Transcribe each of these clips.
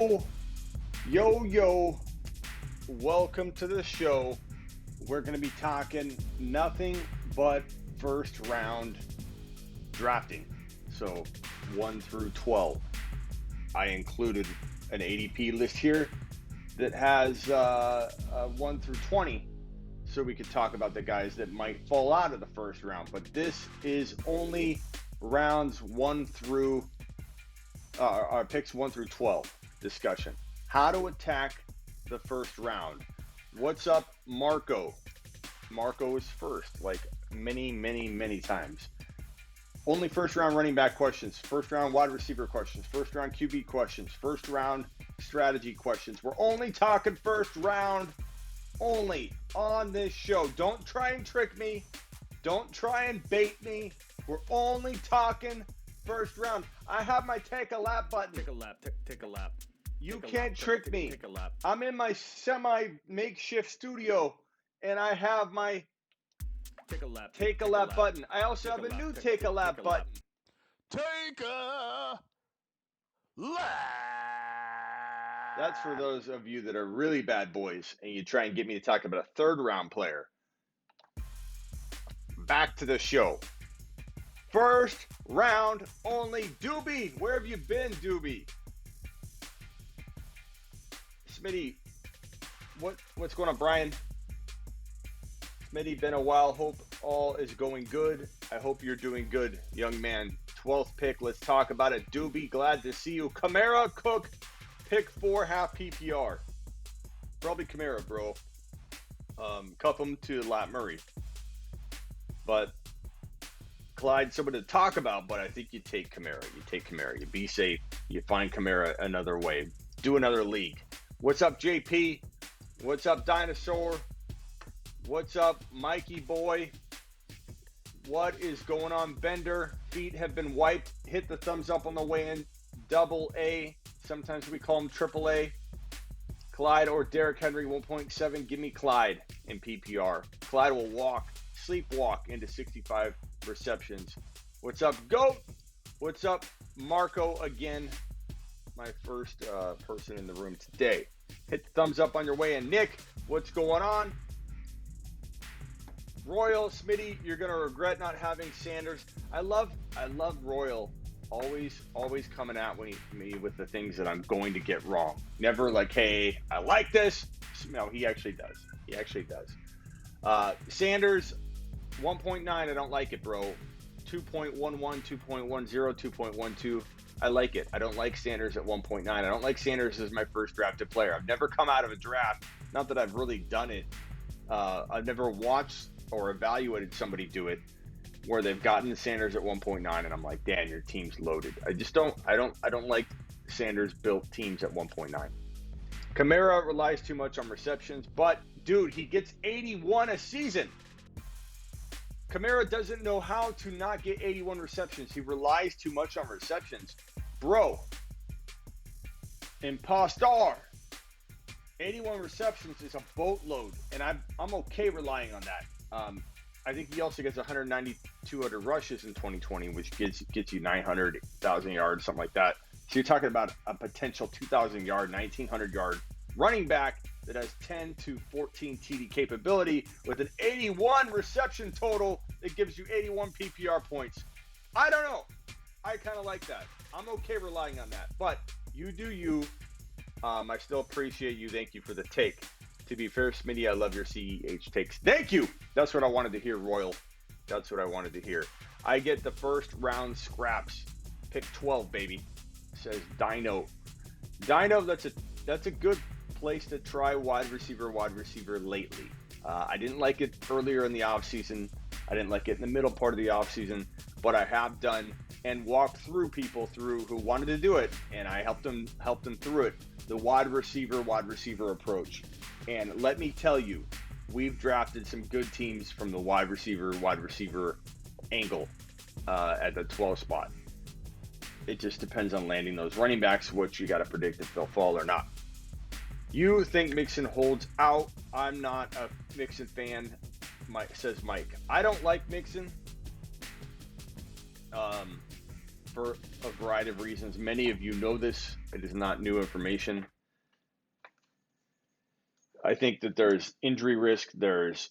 Yo, yo, welcome to the show. We're going to be talking nothing but first round drafting. So 1 through 12. I included an ADP list here that has 1 through 20. So we could talk about the guys that might fall out of the first round. But this is only rounds 1 through, our picks 1 through 12 discussion. How to attack the first round. What's up, Marco? Marco is first, like many times. Only first round running back questions, first round wide receiver questions, first round QB questions, first round strategy questions. We're only talking first round only on this show. Don't try and trick me. Don't try and bait me. We're only talking first round. I have my take a lap button. Take a lap. Take a lap. You can't trick me. Take a lap. I'm in my semi-makeshift studio, and I have my Take a lap. take a lap button. I also have a new take a lap button. Take a lap. That's for those of you that are really bad boys, and you try and get me to talk about a third round player. Back to the show. First round only. Doobie, where have you been, Doobie? Smitty, what's going on, Brian? Smitty, been a while. Hope all is going good. I hope you're doing good, young man. 12th pick. Let's talk about it. Doobie, glad to see you. Kamara, Cook, pick 4, half PPR. Probably Kamara, bro. Cup him to Lat Murray. But Clyde, someone to talk about, but I think you take Kamara. You take Kamara. You be safe. You find Kamara another way. Do another league. What's up, JP? What's up, Dinosaur? What's up, Mikey boy? What is going on, Bender? Feet have been wiped. Hit the thumbs up on the way in. Double A. Sometimes we call him triple A. Clyde or Derrick Henry 1.7. Give me Clyde in PPR. Clyde will sleepwalk into 65 receptions. What's up, GOAT? What's up, Marco again? My first person in the room today. Hit the thumbs up on your way in. Nick, what's going on? Royal, Smitty, you're gonna regret not having Sanders. I love Royal. Always coming at me with the things that I'm going to get wrong. Never like, hey, I like this. No, he actually does. Sanders, 1.9. I don't like it, bro. 2.11, 2.10, 2.12. I like it. I don't like Sanders at 1.9. I don't like Sanders as my first drafted player. I've never come out of a draft. Not that I've really done it. I've never watched or evaluated somebody do it where they've gotten Sanders at 1.9 and I'm like, damn, your team's loaded. I don't like Sanders built teams at 1.9. Kamara relies too much on receptions, but dude, he gets 81 a season. Kamara doesn't know how to not get 81 receptions. He relies too much on receptions. Bro, impostor. 81 receptions is a boatload, and I'm okay relying on that. I think he also gets 190, 200 rushes in 2020, which gets you 900,000 yards, something like that. So you're talking about a potential 2,000 yard, 1,900 yard running back that has 10 to 14 TD capability with an 81 reception total that gives you 81 PPR points. I don't know. I kind of like that. I'm okay relying on that. But you do you. I still appreciate you. Thank you for the take. To be fair, Smitty, I love your CEH takes. Thank you. That's what I wanted to hear, Royal. That's what I wanted to hear. I get the first round scraps. Pick 12, baby. Says Dino. Dino, that's a good place to try wide receiver lately. I didn't like it earlier in the offseason. I didn't like it in the middle part of the offseason, but I have done and walked through people who wanted to do it, and I helped them through it. The wide receiver approach. And let me tell you, we've drafted some good teams from the wide receiver angle at the 12 spot. It just depends on landing those running backs, which you got to predict if they'll fall or not. You think Mixon holds out? I'm not a Mixon fan, says Mike. I don't like Mixon. for a variety of reasons. Many of you know this. It is not new information. I think that there's injury risk. There's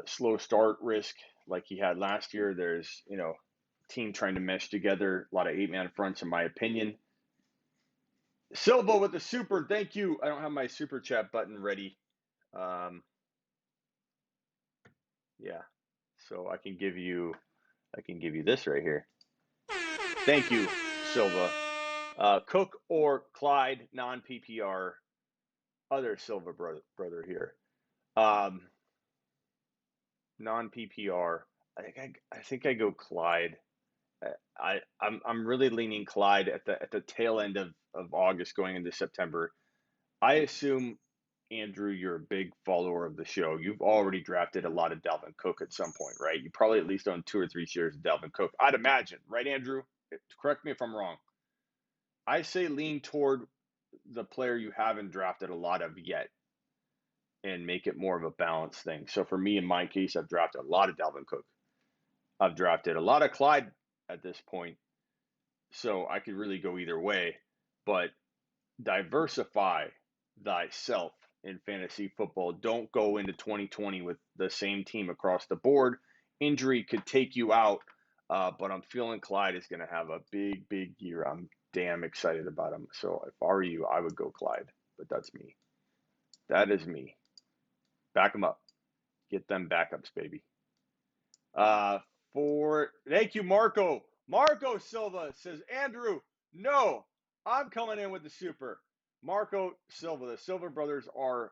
slow start risk like he had last year. There's, team trying to mesh together. A lot of 8-man fronts, in my opinion. Silva with the super. Thank you. I don't have my super chat button ready. Yeah. So I can give you this right here. Thank you, Silva. Cook or Clyde, non-PPR, other Silva brother here. Non-PPR. I think I go Clyde. I'm really leaning Clyde at the tail end of August going into September. I assume, Andrew, you're a big follower of the show. You've already drafted a lot of Dalvin Cook at some point, right? You probably at least own 2 or 3 shares of Dalvin Cook, I'd imagine, right, Andrew? Correct me if I'm wrong. I say lean toward the player you haven't drafted a lot of yet and make it more of a balanced thing. So for me, in my case, I've drafted a lot of Dalvin Cook. I've drafted a lot of Clyde at this point. So I could really go either way, but diversify thyself in fantasy football. Don't go into 2020 with the same team across the board. Injury could take you out, but I'm feeling Clyde is going to have a big, big year. I'm damn excited about him. So if I were you, I would go Clyde, but that's me. That is me. Back them up. Get them backups, baby. Thank you, Marco. Marco Silva says, Andrew, no, I'm coming in with the super. Marco Silva, the Silva brothers are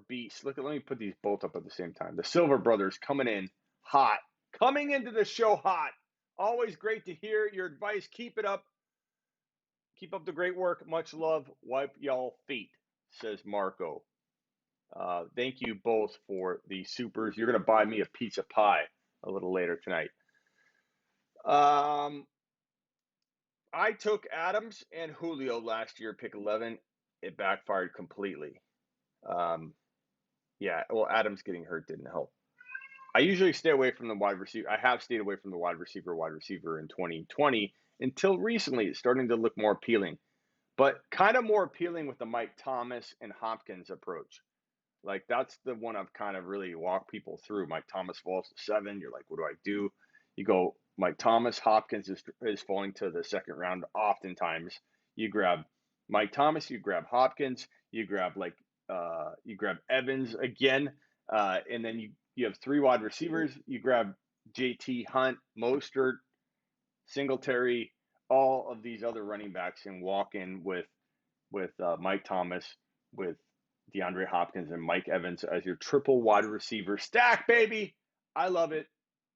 beasts. Let me put these both up at the same time. The Silva brothers coming in hot. Coming into the show hot. Always great to hear your advice. Keep it up. Keep up the great work. Much love. Wipe y'all feet, says Marco. Thank you both for the supers. You're going to buy me a pizza pie a little later tonight. I took Adams and Julio last year, pick 11. It backfired completely. Adams getting hurt didn't help. I usually stay away from the wide receiver. I have stayed away from the wide receiver in 2020 until recently. It's starting to look more appealing, but kind of more appealing with the Mike Thomas and Hopkins approach. Like, that's the one I've kind of really walked people through. Mike Thomas falls to 7. You're like, what do I do? You go, Mike Thomas, Hopkins is falling to the second round oftentimes. You grab Mike Thomas, you grab Hopkins, you grab Evans again, and then you have 3 wide receivers. You grab JT, Hunt, Mostert, Singletary, all of these other running backs, and walk in with Mike Thomas, with DeAndre Hopkins and Mike Evans as your triple wide receiver stack, baby. I love it.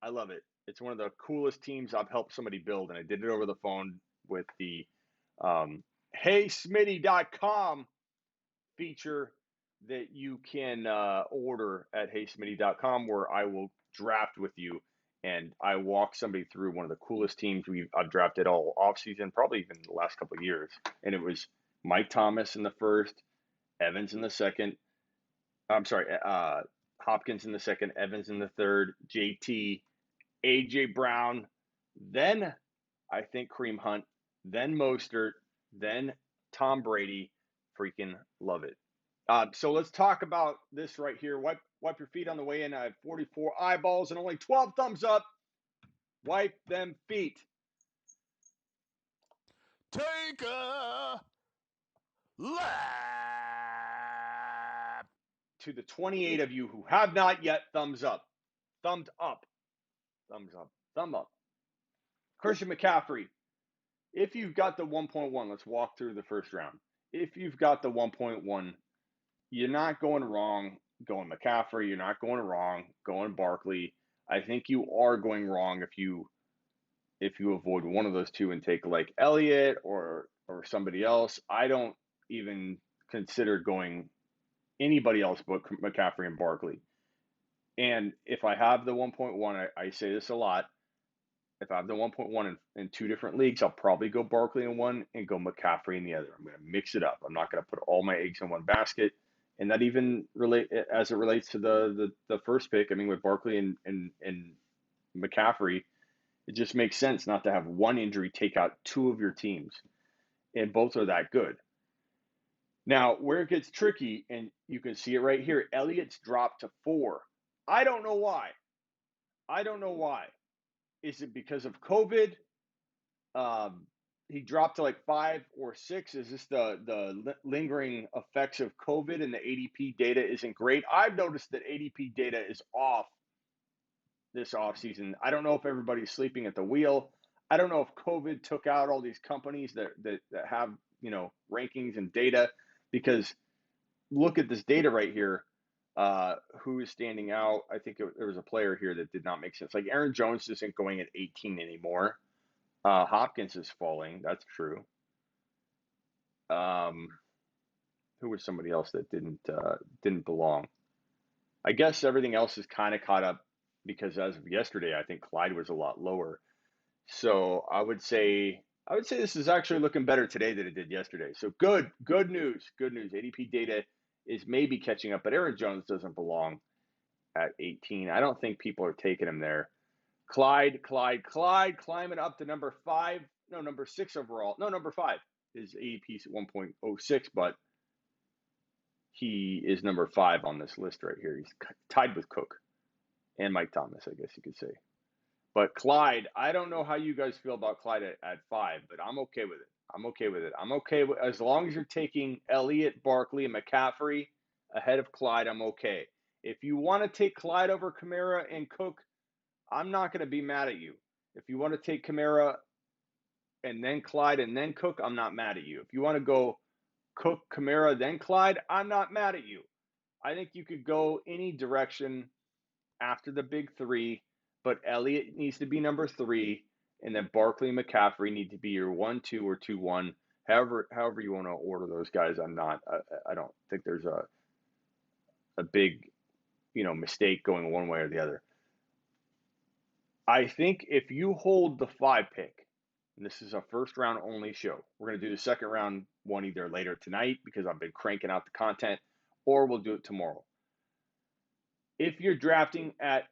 I love it. It's one of the coolest teams I've helped somebody build, and I did it over the phone with the HeySmitty.com feature that you can order at HeySmitty.com, where I will draft with you, and I walk somebody through one of the coolest teams I've drafted all offseason, probably even the last couple of years. And it was Mike Thomas in the first, Evans in the second. Hopkins in the second, Evans in the third, JT, AJ Brown, then I think Kareem Hunt, then Mostert, then Tom Brady. Freaking love it. So let's talk about this right here. Wipe your feet on the way in. I have 44 eyeballs and only 12 thumbs up. Wipe them feet. Take a lap. To the 28 of you who have not yet, thumbs up. Thumbed up. Thumbs up. Thumb up. Christian McCaffrey. If you've got the 1.1, let's walk through the first round. If you've got the 1.1, you're not going wrong going McCaffrey. You're not going wrong going Barkley. I think you are going wrong if you avoid one of those two and take like Elliott or somebody else. I don't even consider going anybody else but McCaffrey and Barkley. And if I have the 1.1, I say this a lot. If I have the 1.1 in 2 different leagues, I'll probably go Barkley in one and go McCaffrey in the other. I'm going to mix it up. I'm not going to put all my eggs in one basket. And that even as it relates to the first pick. I mean, with Barkley and McCaffrey, It just makes sense not to have one injury take out two of your teams, and both are that good. Now, where it gets tricky, and you can see it right here, Elliott's dropped to 4. I don't know why. I don't know why. Is it because of COVID? Um, he dropped to like 5 or 6. Is this the lingering effects of COVID and the ADP data isn't great? I've noticed that ADP data is off this offseason. I don't know if everybody's sleeping at the wheel. I don't know if COVID took out all these companies that have, rankings and data, because look at this data right here. Who is standing out? I think there was a player here that did not make sense. Like Aaron Jones isn't going at 18 anymore. Hopkins is falling. That's true. Who was somebody else that didn't belong? I guess everything else is kind of caught up, because as of yesterday, I think Clyde was a lot lower. So I would say this is actually looking better today than it did yesterday. So good news. Good news. ADP data is maybe catching up, but Aaron Jones doesn't belong at 18. I don't think people are taking him there. Clyde climbing up to number 5. No, number 6 overall. No, number 5. His ADP is at 1.06, but he is number 5 on this list right here. He's tied with Cook and Mike Thomas, I guess you could say. But Clyde, I don't know how you guys feel about Clyde at 5, but I'm okay with it. I'm okay with, as long as you're taking Elliott, Barkley, and McCaffrey ahead of Clyde, I'm okay. If you want to take Clyde over Kamara and Cook, I'm not going to be mad at you. If you want to take Kamara and then Clyde and then Cook, I'm not mad at you. If you want to go Cook, Kamara, then Clyde, I'm not mad at you. I think you could go any direction after the big 3, but Elliott needs to be number 3, and then Barkley and McCaffrey need to be your 1-2 or 2-1. However you want to order those guys, I don't think there's a big, mistake going one way or the other. I think if you hold the 5 pick, and this is a first round only show, we're going to do the second round one either later tonight because I've been cranking out the content, or we'll do it tomorrow. If you're drafting at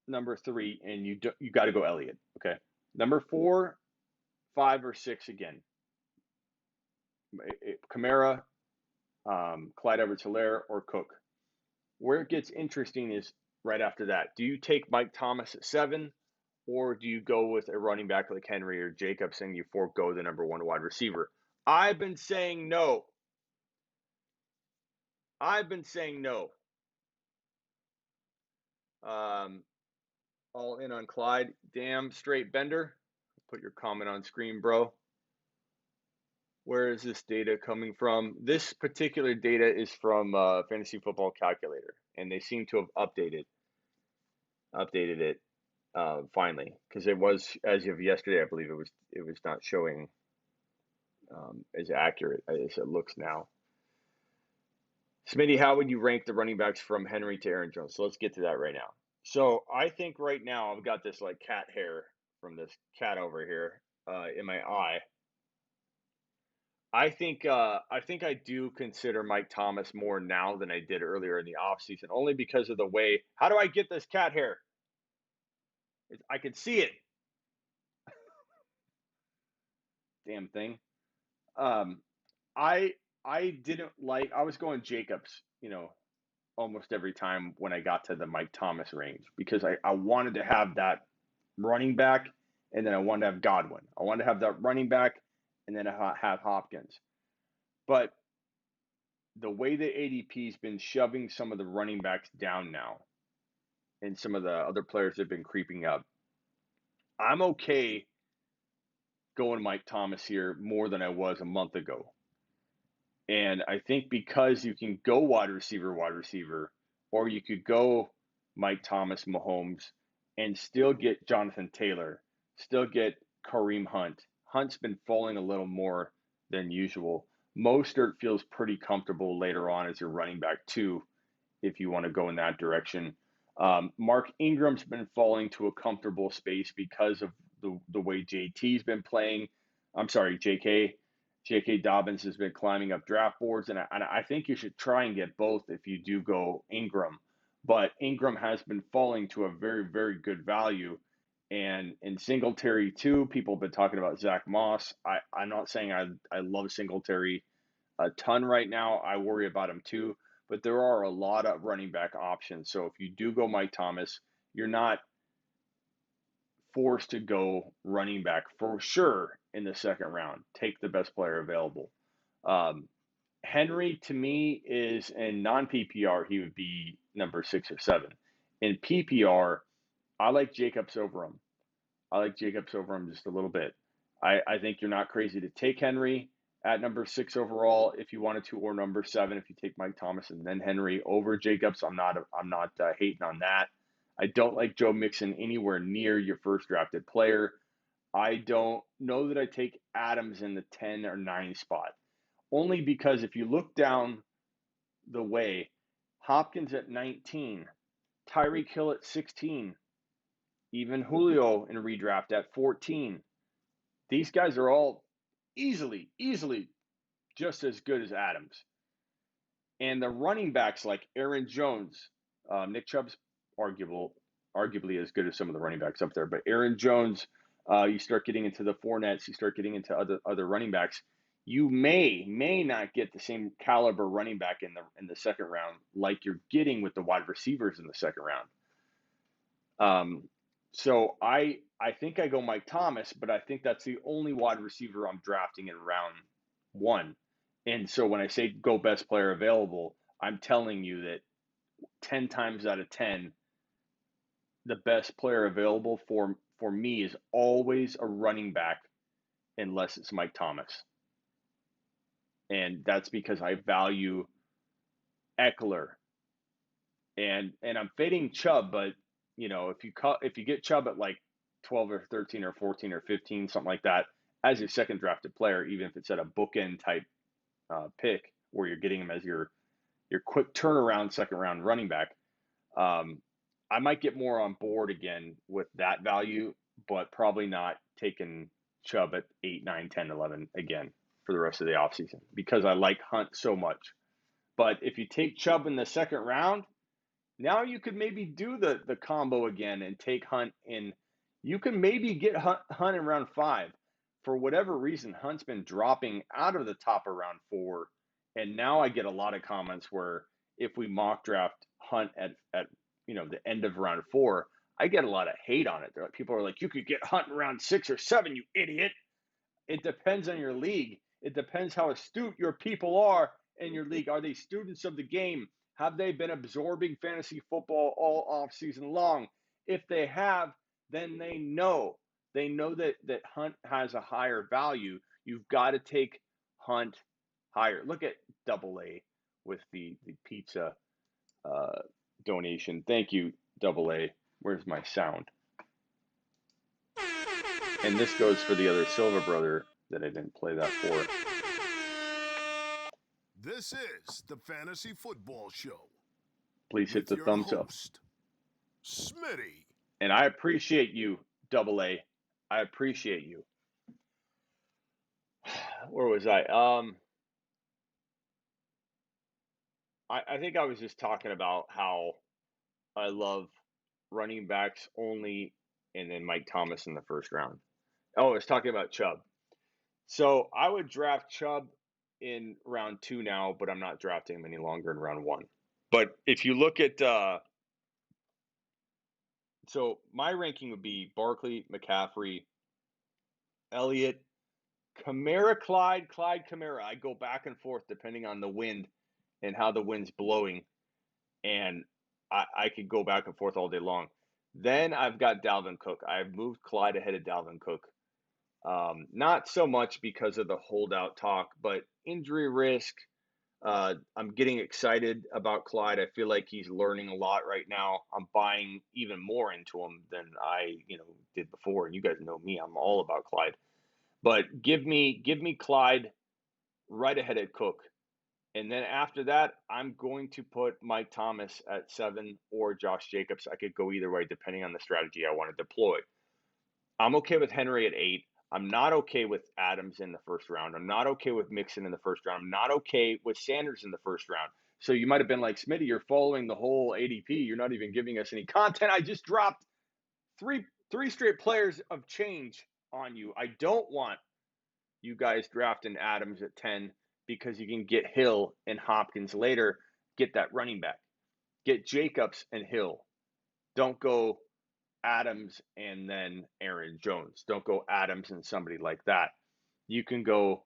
number 3 and you got to go Elliott, okay? Number 4, 5, or 6 again. Kamara, Clyde Edwards-Helaire, or Cook. Where it gets interesting is right after that. Do you take Mike Thomas at 7, or do you go with a running back like Henry or Jacobs and you forego the number 1 wide receiver? I've been saying no. All in on Clyde. Damn straight Bender. Put your comment on screen, bro. Where is this data coming from? This particular data is from Fantasy Football Calculator, and they seem to have updated it finally, because it was, as of yesterday, I believe it was not showing as accurate as it looks now. Smitty, how would you rank the running backs from Henry to Aaron Jones? So let's get to that right now. So I think right now I've got this like cat hair from this cat over here in my eye. I think I do consider Mike Thomas more now than I did earlier in the offseason, only because of the way. How do I get this cat hair? I can see it. Damn thing. I didn't like. I was going Jacobs, almost every time when I got to the Mike Thomas range, because I wanted to have that running back, and then I wanted to have Godwin. I wanted to have that running back, and then I have Hopkins. But the way the ADP's been shoving some of the running backs down now, and some of the other players have been creeping up, I'm okay going Mike Thomas here more than I was a month ago. And I think because you can go wide receiver, or you could go Mike Thomas, Mahomes, and still get Jonathan Taylor, still get Kareem Hunt. Hunt's been falling a little more than usual. Mostert feels pretty comfortable later on as your running back too, if you want to go in that direction. Mark Ingram's been falling to a comfortable space because of the way JT's been playing. I'm sorry, JK. J.K. Dobbins has been climbing up draft boards, and I think you should try and get both if you do go Ingram. But Ingram has been falling to a very, very good value, And in Singletary too, people have been talking about Zach Moss. I'm not saying I love Singletary a ton right now. I worry about him too, but there are a lot of running back options. So if you do go Mike Thomas, you're not forced to go running back for sure in the second round. Take the best player available. Um, Henry to me is in non PPR, he would be number 6 or 7. In PPR, I like Jacobs over him. I like Jacobs over him just a little bit. I think you're not crazy to take Henry at number 6 overall if you wanted to, or number 7 if you take Mike Thomas and then Henry over Jacobs. I'm not hating on that. I don't like Joe Mixon anywhere near your first drafted player. I don't know that I take Adams in the 10 or 9 spot, only because if you look down the way, Hopkins at 19, Tyreek Hill at 16, even Julio in redraft at 14. These guys are all easily just as good as Adams. And the running backs like Aaron Jones, Nick Chubb's arguably as good as some of the running backs up there, but Aaron Jones, you start getting into the Fournettes, you start getting into other running backs. You may not get the same caliber running back in the second round like you're getting with the wide receivers in the second round. So I think I go Mike Thomas, but I think that's the only wide receiver I'm drafting in round 1. And so when I say go best player available, I'm telling you that 10 times out of 10, the best player available for me is always a running back unless it's Mike Thomas. And that's because I value Eckler. And I'm fading Chubb, but if you get Chubb at like 12 or 13 or 14 or 15, something like that, as your second drafted player, even if it's at a bookend type pick where you're getting him as your quick turnaround second round running back, I might get more on board again with that value, but probably not taking Chubb at 8, 9, 10, 11 again for the rest of the offseason because I like Hunt so much. But if you take Chubb in the second round, now you could maybe do the combo again and take Hunt in. You can maybe get Hunt in round 5. For whatever reason, Hunt's been dropping out of the top of round 4. And now I get a lot of comments where if we mock draft Hunt at the end of round 4, I get a lot of hate on it. People are like, you could get Hunt in round 6 or 7, you idiot. It depends on your league. It depends how astute your people are in your league. Are they students of the game? Have they been absorbing fantasy football all off season long? If they have, then they know. They know that Hunt has a higher value. You've got to take Hunt higher. Look at Double A with the pizza donation. Thank you, Double A. Where's my sound? And this goes for the other Silva brother that I didn't play that for. This is the Fantasy Football Show. Please hit the thumbs up. Smitty. And I appreciate you, Double A. I appreciate you. Where was I? I think I was just talking about how I love running backs only and then Mike Thomas in the first round. Oh, I was talking about Chubb. So I would draft Chubb in round 2 now, but I'm not drafting him any longer in round 1. But if you look at so my ranking would be Barkley, McCaffrey, Elliott, Kamara, Clyde, Kamara. I go back and forth depending on the wind and how the wind's blowing. And I could go back and forth all day long. Then I've got Dalvin Cook. I've moved Clyde ahead of Dalvin Cook. Not so much because of the holdout talk, but injury risk. I'm getting excited about Clyde. I feel like he's learning a lot right now. I'm buying even more into him than I, did before. And you guys know me. I'm all about Clyde. But give me Clyde right ahead of Cook. And then after that, I'm going to put Mike Thomas at 7 or Josh Jacobs. I could go either way depending on the strategy I want to deploy. I'm okay with Henry at 8. I'm not okay with Adams in the first round. I'm not okay with Mixon in the first round. I'm not okay with Sanders in the first round. So you might have been like, Smitty, you're following the whole ADP. You're not even giving us any content. I just dropped 3 straight players of change on you. I don't want you guys drafting Adams at 10 because you can get Hill and Hopkins later. Get that running back. Get Jacobs and Hill. Don't go Adams and then Aaron Jones. Don't go Adams and somebody like that. You can go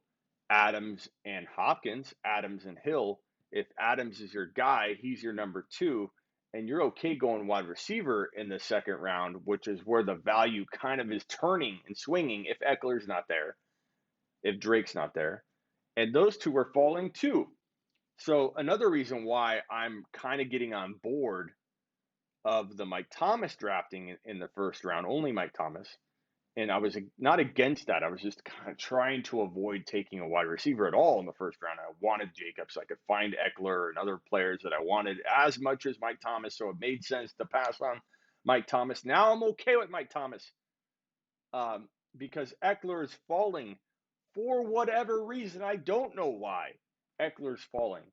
Adams and Hopkins, Adams and Hill. If Adams is your guy, he's your number 2, and you're okay going wide receiver in the second round, which is where the value kind of is turning and swinging if Eckler's not there, if Drake's not there. And those two are falling too. So another reason why I'm kind of getting on board of the Mike Thomas drafting in the first round, only Mike Thomas. And I was not against that. I was just kind of trying to avoid taking a wide receiver at all in the first round. I wanted Jacobs. I could find Eckler and other players that I wanted as much as Mike Thomas. So it made sense to pass on Mike Thomas. Now I'm okay with Mike Thomas because Eckler is falling for whatever reason. I don't know why Eckler's falling.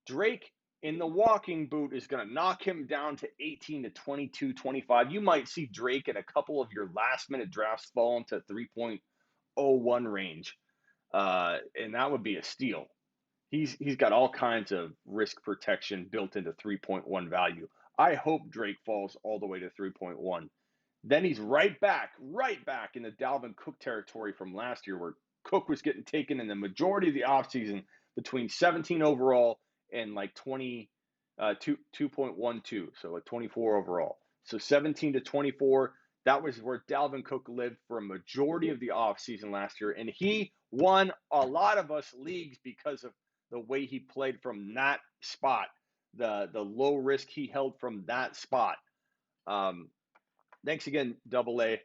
Drake in the walking boot is going to knock him down to 18 to 22, 25. You might see Drake in a couple of your last minute drafts fall into 3.01 range. And that would be a steal. He's got all kinds of risk protection built into 3.1 value. I hope Drake falls all the way to 3.1. Then he's right back in the Dalvin Cook territory from last year where Cook was getting taken in the majority of the offseason between 17 overall and like 2.12, so like 24 overall. So 17 to 24, that was where Dalvin Cook lived for a majority of the offseason last year, and he won a lot of us leagues because of the way he played from that spot, the low risk he held from that spot. Thanks again, Double A.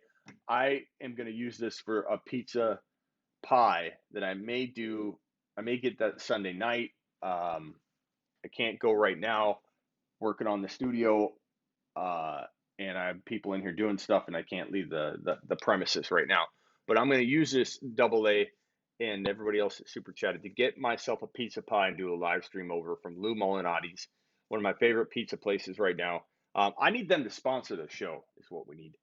I am going to use this for a pizza pie that I may do. I may get that Sunday night. I can't go right now, working on the studio, and I have people in here doing stuff, and I can't leave the premises right now. But I'm going to use this Double A and everybody else that super chatted to get myself a pizza pie and do a live stream over from Lou Molinati's, one of my favorite pizza places right now. I need them to sponsor the show is what we need.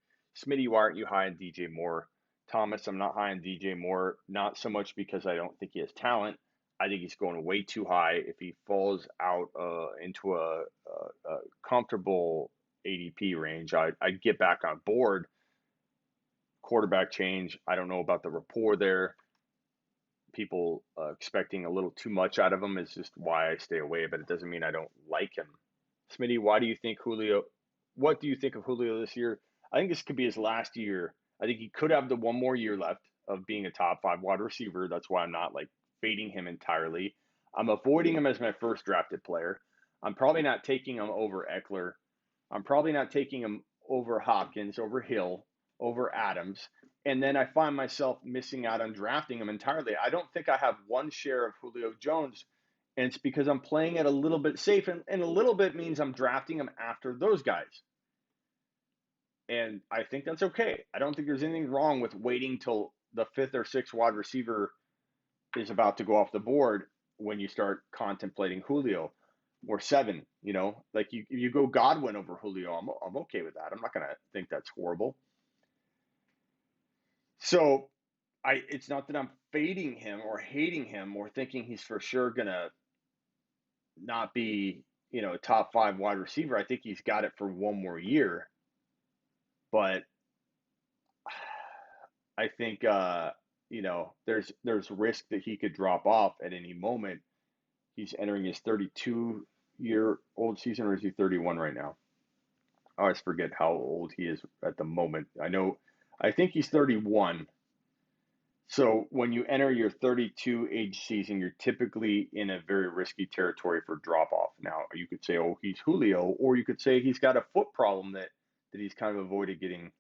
Smitty, why aren't you high on DJ Moore? Thomas, I'm not high on DJ Moore, not so much because I don't think he has talent. I think he's going way too high. If he falls out into a comfortable ADP range, I'd get back on board. Quarterback change, I don't know about the rapport there. People expecting a little too much out of him is just why I stay away, but it doesn't mean I don't like him. Smitty, what do you think of Julio this year? I think this could be his last year. I think he could have the one more year left of being a top 5 wide receiver. That's why I'm not like fading him entirely. I'm avoiding him as my first drafted player. I'm probably not taking him over Eckler. I'm probably not taking him over Hopkins, over Hill, over Adams. And then I find myself missing out on drafting him entirely. I don't think I have one share of Julio Jones, and it's because I'm playing it a little bit safe, and a little bit means I'm drafting him after those guys. And I think that's okay. I don't think there's anything wrong with waiting till the 5th or 6th wide receiver is about to go off the board when you start contemplating Julio, or 7, like you go Godwin over Julio. I'm okay with that. I'm not going to think that's horrible. So it's not that I'm fading him or hating him or thinking he's for sure going to not be, a top 5 wide receiver. I think he's got it for one more year, but I think, there's risk that he could drop off at any moment. He's entering his 32-year-old season, or is he 31 right now? I always forget how old he is at the moment. I think he's 31. So when you enter your 32 age season, you're typically in a very risky territory for drop off. Now, you could say, oh, he's Julio, or you could say he's got a foot problem that he's kind of avoided getting,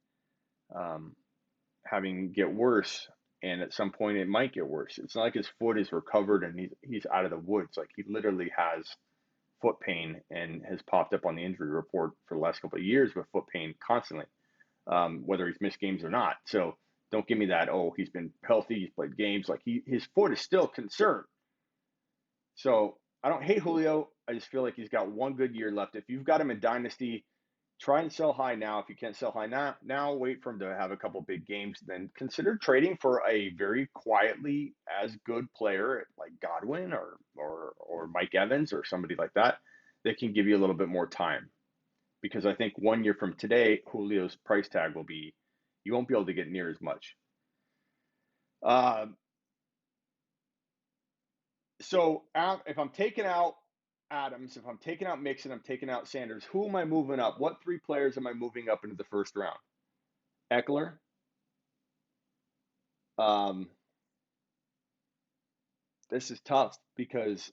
having get worse. And at some point it might get worse. It's not like his foot is recovered and he's out of the woods. Like, he literally has foot pain and has popped up on the injury report for the last couple of years with foot pain constantly, whether he's missed games or not. So don't give me that, oh, he's been healthy, he's played games. Like, his foot is still concerned. So I don't hate Julio. I just feel like he's got one good year left. If you've got him in Dynasty, Try and sell high now. If you can't sell high now wait for him to have a couple big games. Then consider trading for a very quietly as good player like Godwin or Mike Evans or somebody like that that can give you a little bit more time. Because I think 1 year from today, Julio's price tag will be, you won't be able to get near as much. Uh, so if I'm taking out Adams, if I'm taking out Mixon, I'm taking out Sanders, who am I moving up? What three players am I moving up into the first round? Eckler. Um, this is tough because,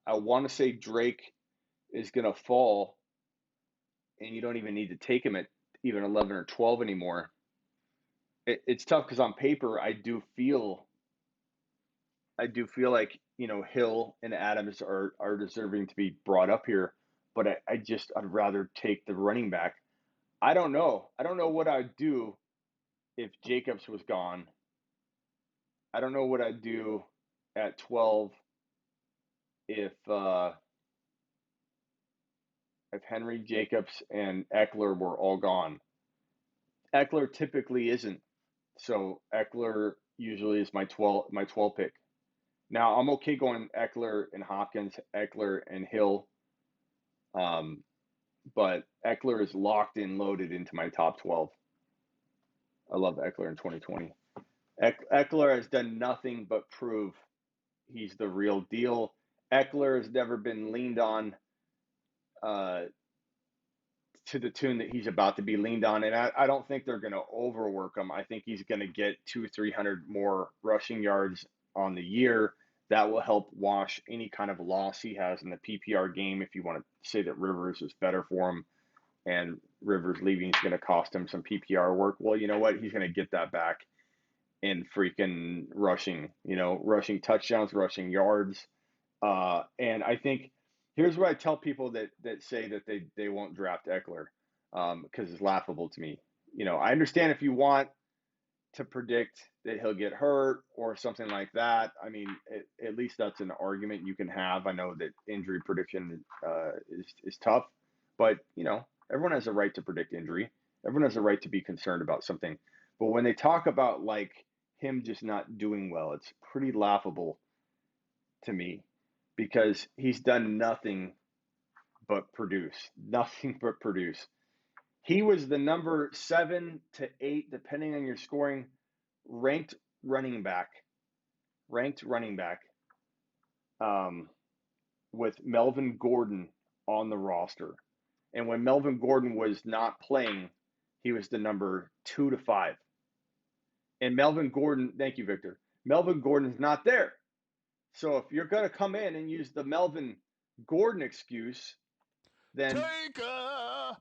I want to say Drake is going to fall and you don't even need to take him at even 11 or 12 anymore. It's tough because on paper, I do feel like, Hill and Adams are deserving to be brought up here, but I'd rather take the running back. I don't know. I don't know what I'd do if Jacobs was gone. I don't know what I'd do at 12 if Henry, Jacobs, and Eckler were all gone. Eckler typically isn't. So Eckler usually is my 12 pick. Now I'm okay going Eckler and Hopkins, Eckler and Hill. But Eckler is locked and loaded into my top 12. I love Eckler in 2020. Eckler has done nothing but prove he's the real deal. Eckler has never been leaned on uh, to the tune that he's about to be leaned on, and I don't think they're going to overwork him. I think he's going to get 200-300 more rushing yards on the year. That will help wash any kind of loss he has in the PPR game. If you want to say that Rivers is better for him, and Rivers leaving is going to cost him some PPR work. Well, you know what? He's going to get that back in freaking rushing, rushing touchdowns, rushing yards. And I think here's what I tell people that say that they won't draft Eckler because it's laughable to me. I understand if you want to predict that he'll get hurt or something like that. I mean, at least that's an argument you can have. I know that injury prediction is tough, but everyone has a right to predict injury. Everyone has a right to be concerned about something. But when they talk about like him just not doing well, it's pretty laughable to me because he's done nothing but produce. Nothing but produce. He was the number 7 to 8, depending on your scoring, ranked running back, um, with Melvin Gordon on the roster. And when Melvin Gordon was not playing, he was the number 2 to 5. And Melvin Gordon, thank you, Victor. Melvin Gordon's not there. So if you're going to come in and use the Melvin Gordon excuse, then Take a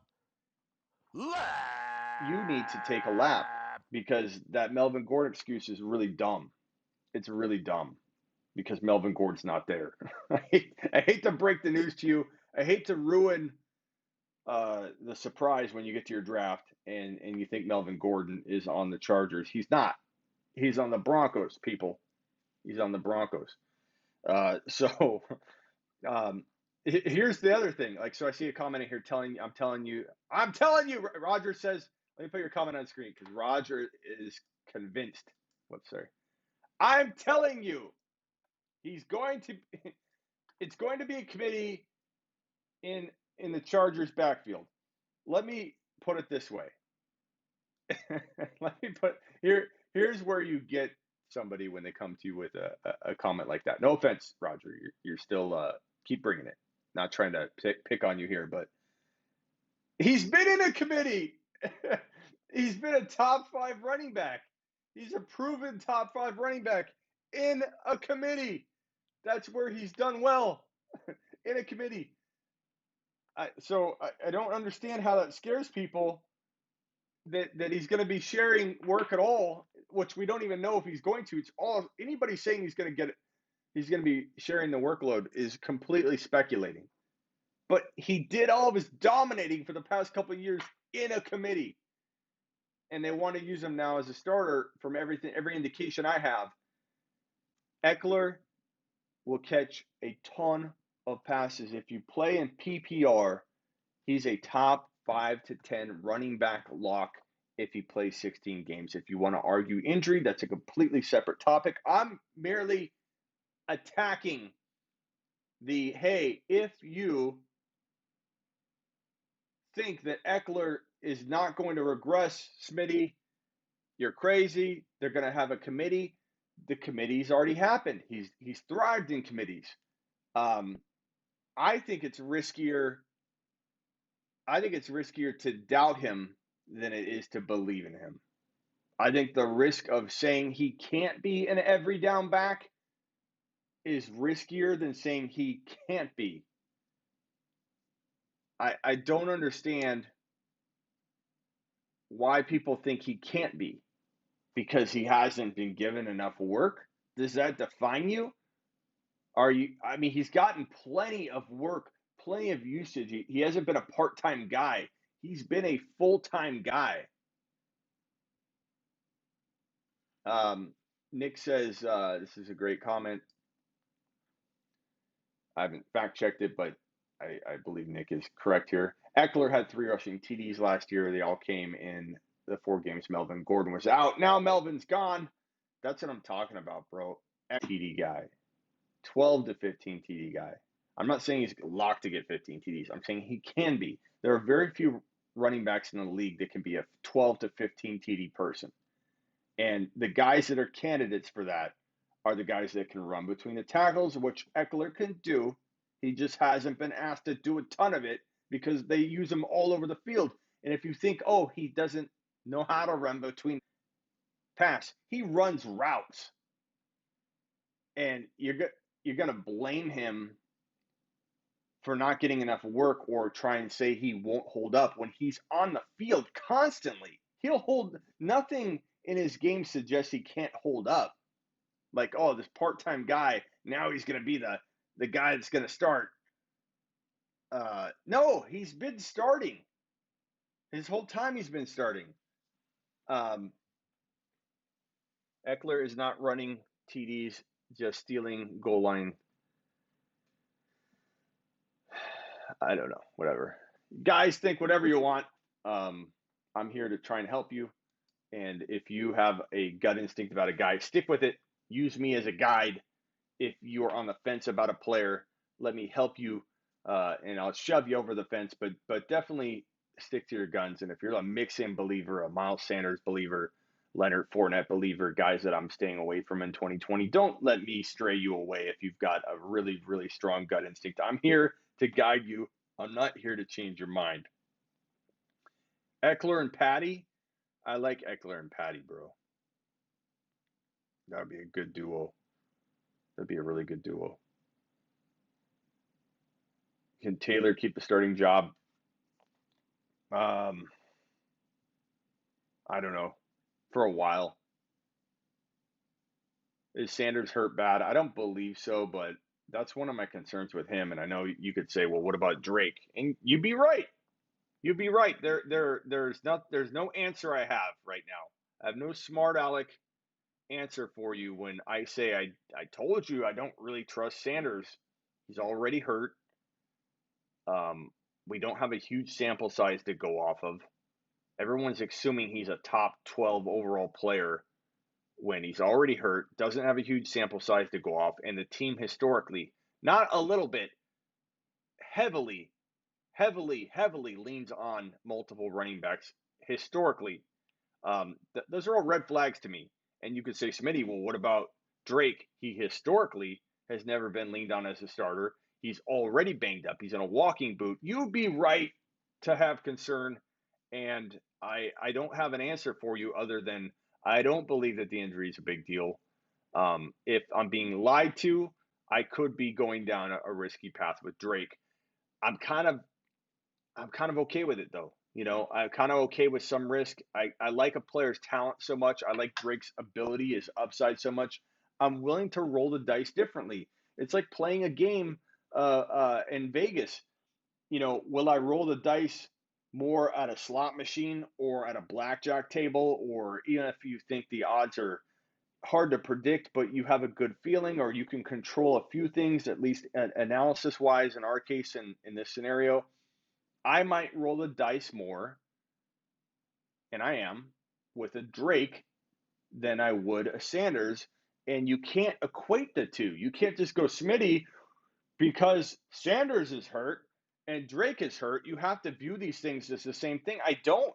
lap. you need to take a lap because that Melvin Gordon excuse is really dumb. It's really dumb because Melvin Gordon's not there. I hate to break the news to you. I hate to ruin the surprise when you get to your draft and you think Melvin Gordon is on the Chargers. He's not. He's on the Broncos, people. He's on the Broncos. So here's the other thing. Like, so I see a comment in here I'm telling you. Roger says, let me put your comment on screen because Roger is convinced. Whoops, sorry. I'm telling you, it's going to be a committee in the Chargers backfield. Let me put it this way. Here's where you get somebody when they come to you with a comment like that. No offense, Roger. You're still keep bringing it. Not trying to pick on you here, but he's been in a committee. He's been a top 5 running back. He's a proven top 5 running back in a committee. That's where he's done well, in a committee. So I don't understand how that scares people that he's going to be sharing work at all, which we don't even know if he's going to. It's all anybody saying he's going to be sharing the workload is completely speculating. But he did all of his dominating for the past couple of years in a committee. And they want to use him now as a starter from every indication I have. Eckler will catch a ton of passes. If you play in PPR, he's a top 5 to 10 running back lock if he plays 16 games. If you want to argue injury, that's a completely separate topic. I'm merely attacking hey, if you think that Eckler is not going to regress, Smitty, you're crazy. They're going to have a committee. The committee's already happened. He's thrived in committees. I think it's riskier. I think it's riskier to doubt him than it is to believe in him. I think the risk of saying he can't be an every down back is riskier than saying he can't be. I don't understand why people think he can't be because he hasn't been given enough work. Does that define you? He's gotten plenty of work, plenty of usage. He hasn't been a part-time guy. He's been a full-time guy. Nick says, this is a great comment. I haven't fact-checked it, but I believe Nick is correct here. Eckler had 3 rushing TDs last year. They all came in the 4 games Melvin Gordon was out. Now Melvin's gone. That's what I'm talking about, bro. TD guy. 12 to 15 TD guy. I'm not saying he's locked to get 15 TDs. I'm saying he can be. There are very few running backs in the league that can be a 12 to 15 TD person. And the guys that are candidates for that are the guys that can run between the tackles, which Eckler can do. He just hasn't been asked to do a ton of it because they use him all over the field. And if you think, oh, he doesn't know how to run between pass, he runs routes. And you're going to blame him for not getting enough work or try and say he won't hold up when he's on the field constantly. He'll hold. Nothing in his game suggests he can't hold up. Like, oh, this part-time guy, now he's going to be the guy that's going to start. No, he's been starting. His whole time he's been starting. Eckler is not running TDs, just stealing goal line. I don't know, whatever. Guys, think whatever you want. I'm here to try and help you. And if you have a gut instinct about a guy, stick with it. Use me as a guide. If you are on the fence about a player, let me help you, and I'll shove you over the fence. But definitely stick to your guns. And if you're a Mixon believer, a Miles Sanders believer, Leonard Fournette believer, guys that I'm staying away from in 2020, don't let me stray you away if you've got a really, really strong gut instinct. I'm here to guide you. I'm not here to change your mind. Eckler and Patty. I like Eckler and Patty, bro. That would be a good duo. That'd be a really good duo. Can Taylor keep the starting job? I don't know. For a while. Is Sanders hurt bad? I don't believe so, but that's one of my concerns with him. And I know you could say, well, what about Drake? And you'd be right. You'd be right. There's no answer I have right now. I have no smart aleck answer for you when I say I told you I don't really trust Sanders. He's already hurt. We don't have a huge sample size to go off of. Everyone's assuming he's a top 12 overall player when he's already hurt, doesn't have a huge sample size to go off, and the team historically, not a little bit, heavily leans on multiple running backs historically. Those are all red flags to me. And you could say, Smitty, well, what about Drake? He historically has never been leaned on as a starter. He's already banged up. He's in a walking boot. You'd be right to have concern. And I don't have an answer for you other than I don't believe that the injury is a big deal. If I'm being lied to, I could be going down a risky path with Drake. I'm kind of okay with it though. You know, I'm kind of okay with some risk. I like a player's talent so much. I like Drake's ability, his upside so much. I'm willing to roll the dice differently. It's like playing a game in Vegas. You know, will I roll the dice more at a slot machine or at a blackjack table, or even if you think the odds are hard to predict, but you have a good feeling, or you can control a few things, at least analysis wise, in our case, in this scenario, I might roll the dice more, and I am, with a Drake than I would a Sanders. And you can't equate the two. You can't just go Smitty because Sanders is hurt and Drake is hurt. You have to view these things as the same thing. I don't.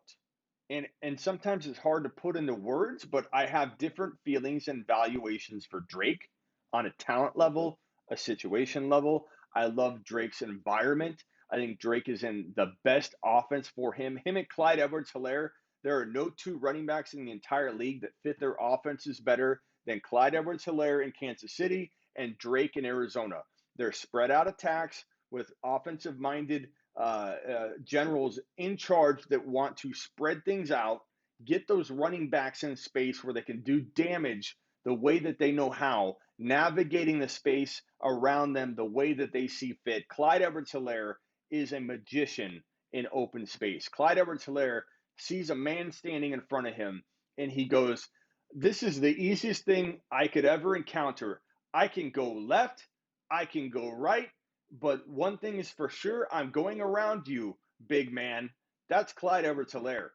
And sometimes it's hard to put into words, but I have different feelings and valuations for Drake on a talent level, a situation level. I love Drake's environment. I think Drake is in the best offense for him. Him and Clyde Edwards-Helaire, there are no two running backs in the entire league that fit their offenses better than Clyde Edwards-Helaire in Kansas City and Drake in Arizona. They're spread out attacks with offensive minded generals in charge that want to spread things out, get those running backs in space where they can do damage the way that they know how, navigating the space around them the way that they see fit. Clyde Edwards-Helaire is a magician in open space. Clyde Edwards-Helaire sees a man standing in front of him and he goes, "This is the easiest thing I could ever encounter. I can go left, I can go right, but one thing is for sure, I'm going around you, big man." That's Clyde Edwards-Helaire.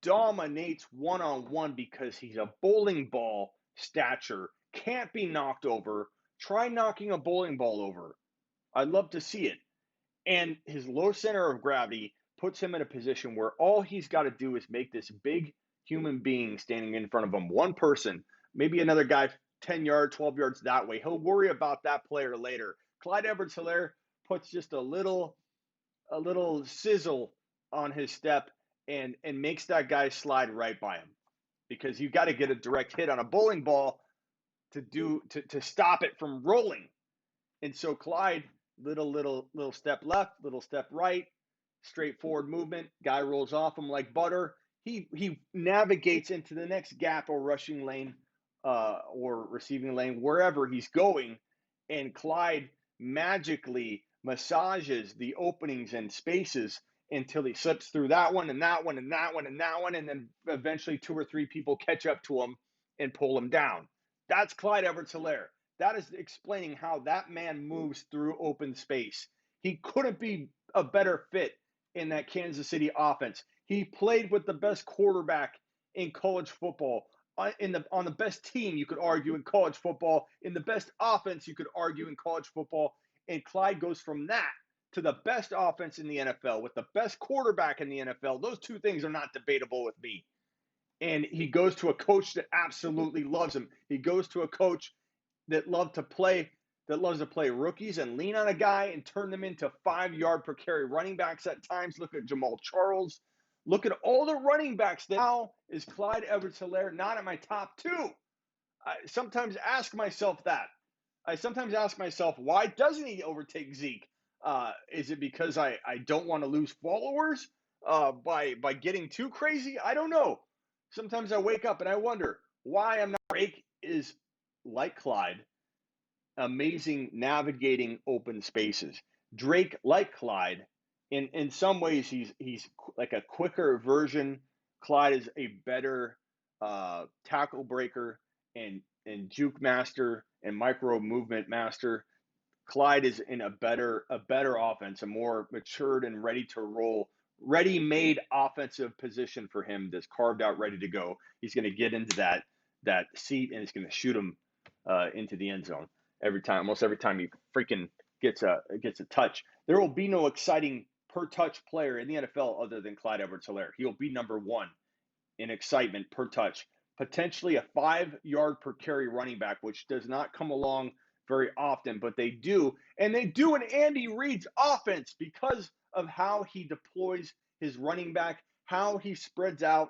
Dominates one-on-one because he's a bowling ball stature. Can't be knocked over. Try knocking a bowling ball over. I'd love to see it. And his low center of gravity puts him in a position where all he's got to do is make this big human being standing in front of him, one person, maybe another guy 10 yards, 12 yards that way. He'll worry about that player later. Clyde Edwards-Helaire puts just a little sizzle on his step and makes that guy slide right by him, because you got to get a direct hit on a bowling ball to stop it from rolling. And so Clyde, little step left, little step right, straightforward movement. Guy rolls off him like butter. He navigates into the next gap or rushing lane or receiving lane, wherever he's going, and Clyde magically massages the openings and spaces until he slips through that one and that one and that one and that one, and then eventually two or three people catch up to him and pull him down. That's Clyde Edwards-Helaire. That is explaining how that man moves through open space. He couldn't be a better fit in that Kansas City offense. He played with the best quarterback in college football, on the best team, you could argue, in college football, in the best offense, you could argue, in college football. And Clyde goes from that to the best offense in the NFL with the best quarterback in the NFL. Those two things are not debatable with me. And he goes to a coach that absolutely loves him. He goes to a coach that loves to play rookies and lean on a guy and turn them into 5-yard per carry running backs at times. Look at Jamal Charles. Look at all the running backs. Now is Clyde Edwards-Helaire not in my top two? I sometimes ask myself that. I sometimes ask myself, why doesn't he overtake Zeke? Is it because I don't want to lose followers by getting too crazy? I don't know. Sometimes I wake up and I wonder why I'm not. Drake is like Clyde, amazing navigating open spaces. Drake, like Clyde, in some ways he's like a quicker version. Clyde is a better tackle breaker and juke master and micro movement master. Clyde is in a better offense, a more matured and ready to roll, ready-made offensive position for him that's carved out, ready to go. He's going to get into that seat and he's going to shoot him into the end zone almost every time he freaking gets a touch. There will be no exciting per touch player in the NFL other than Clyde Edwards-Helaire. He'll be number one in excitement per touch. Potentially a 5-yard per carry running back, which does not come along very often, but they do. And they do in Andy Reid's offense because of how he deploys his running back, how he spreads out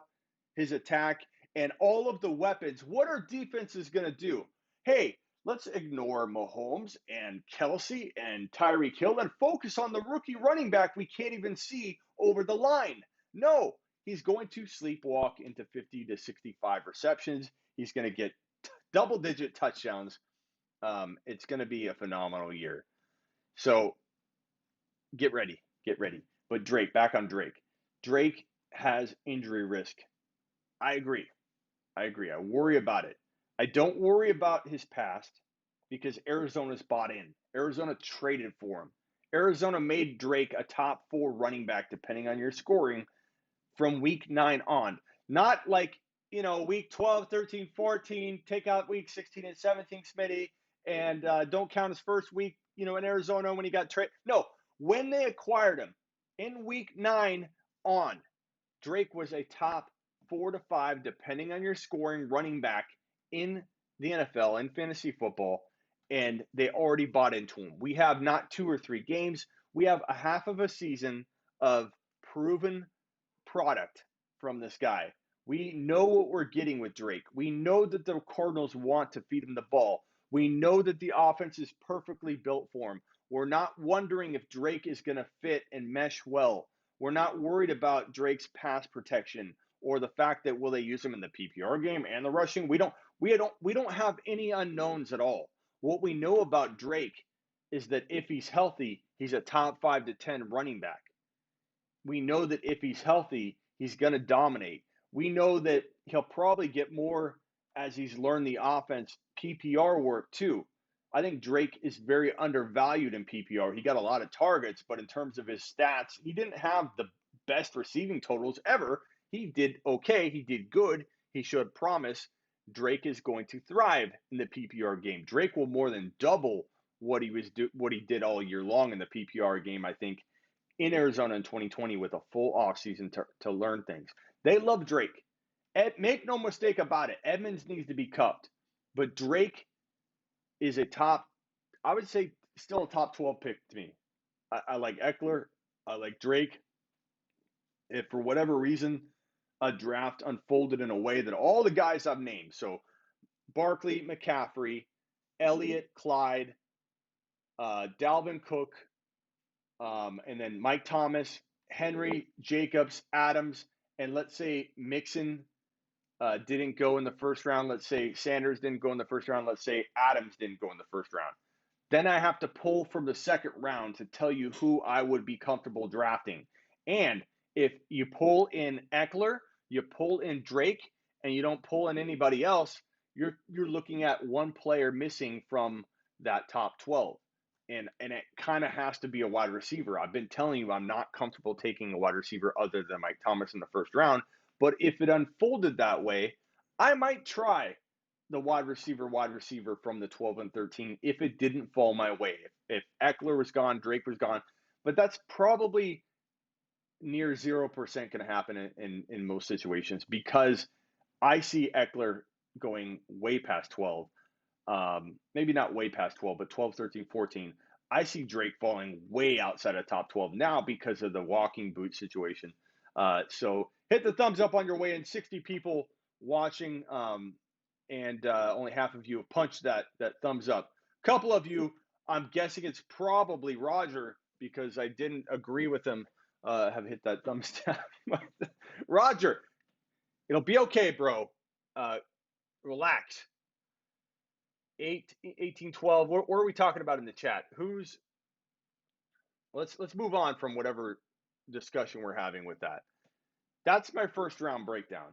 his attack, and all of the weapons. What are defenses going to do? Hey, let's ignore Mahomes and Kelsey and Tyreek Hill and focus on the rookie running back we can't even see over the line. No, he's going to sleepwalk into 50 to 65 receptions. He's going to get double-digit touchdowns. It's going to be a phenomenal year. So get ready. But Drake, back on Drake. Drake has injury risk. I agree. I worry about it. I don't worry about his past because Arizona's bought in. Arizona traded for him. Arizona made Drake a top 4 running back, depending on your scoring, from week 9 on. Not like, week 12, 13, 14, take out week 16 and 17, Smitty, and don't count his first week, in Arizona when he got traded. No, when they acquired him in week 9 on, Drake was a top 4 to 5, depending on your scoring, running back in the NFL, in fantasy football, and they already bought into him. We have not 2 or 3 games. We have a half of a season of proven product from this guy. We know what we're getting with Drake. We know that the Cardinals want to feed him the ball. We know that the offense is perfectly built for him. We're not wondering if Drake is going to fit and mesh well. We're not worried about Drake's pass protection or the fact that will they use him in the PPR game and the rushing. We don't have any unknowns at all. What we know about Drake is that if he's healthy, he's a top 5 to 10 running back. We know that if he's healthy, he's going to dominate. We know that he'll probably get more as he's learned the offense PPR work too. I think Drake is very undervalued in PPR. He got a lot of targets, but in terms of his stats, he didn't have the best receiving totals ever. He did okay. He did good. He showed promise. Drake is going to thrive in the PPR game. Drake will more than double what he did all year long in the PPR game, I think, in Arizona in 2020 with a full offseason to learn things. They love Drake. Make no mistake about it. Edmonds needs to be cupped. But Drake is I would say, still a top 12 pick to me. I like Eckler. I like Drake. If for whatever reason a draft unfolded in a way that all the guys I've named, so Barkley, McCaffrey, Elliott, Clyde, Dalvin Cook, and then Mike Thomas, Henry, Jacobs, Adams, and let's say Mixon didn't go in the first round. Let's say Sanders didn't go in the first round. Let's say Adams didn't go in the first round. Then I have to pull from the second round to tell you who I would be comfortable drafting. And if you pull in Eckler, you pull in Drake, and you don't pull in anybody else, you're looking at one player missing from that top 12. And it kind of has to be a wide receiver. I've been telling you I'm not comfortable taking a wide receiver other than Mike Thomas in the first round. But if it unfolded that way, I might try the wide receiver from the 12 and 13 if it didn't fall my way. If Eckler was gone, Drake was gone. But that's probably near 0% going to happen in most situations because I see Eckler going way past 12. Maybe not way past 12, but 12, 13, 14. I see Drake falling way outside of top 12 now because of the walking boot situation. So hit the thumbs up on your way in. 60 people watching, and only half of you have punched that thumbs up. A couple of you, I'm guessing it's probably Roger because I didn't agree with him, have hit that thumbs down. Roger, it'll be okay, bro. Relax. 18, 12. What are we talking about in the chat? Let's move on from whatever discussion we're having with that. That's my first round breakdown.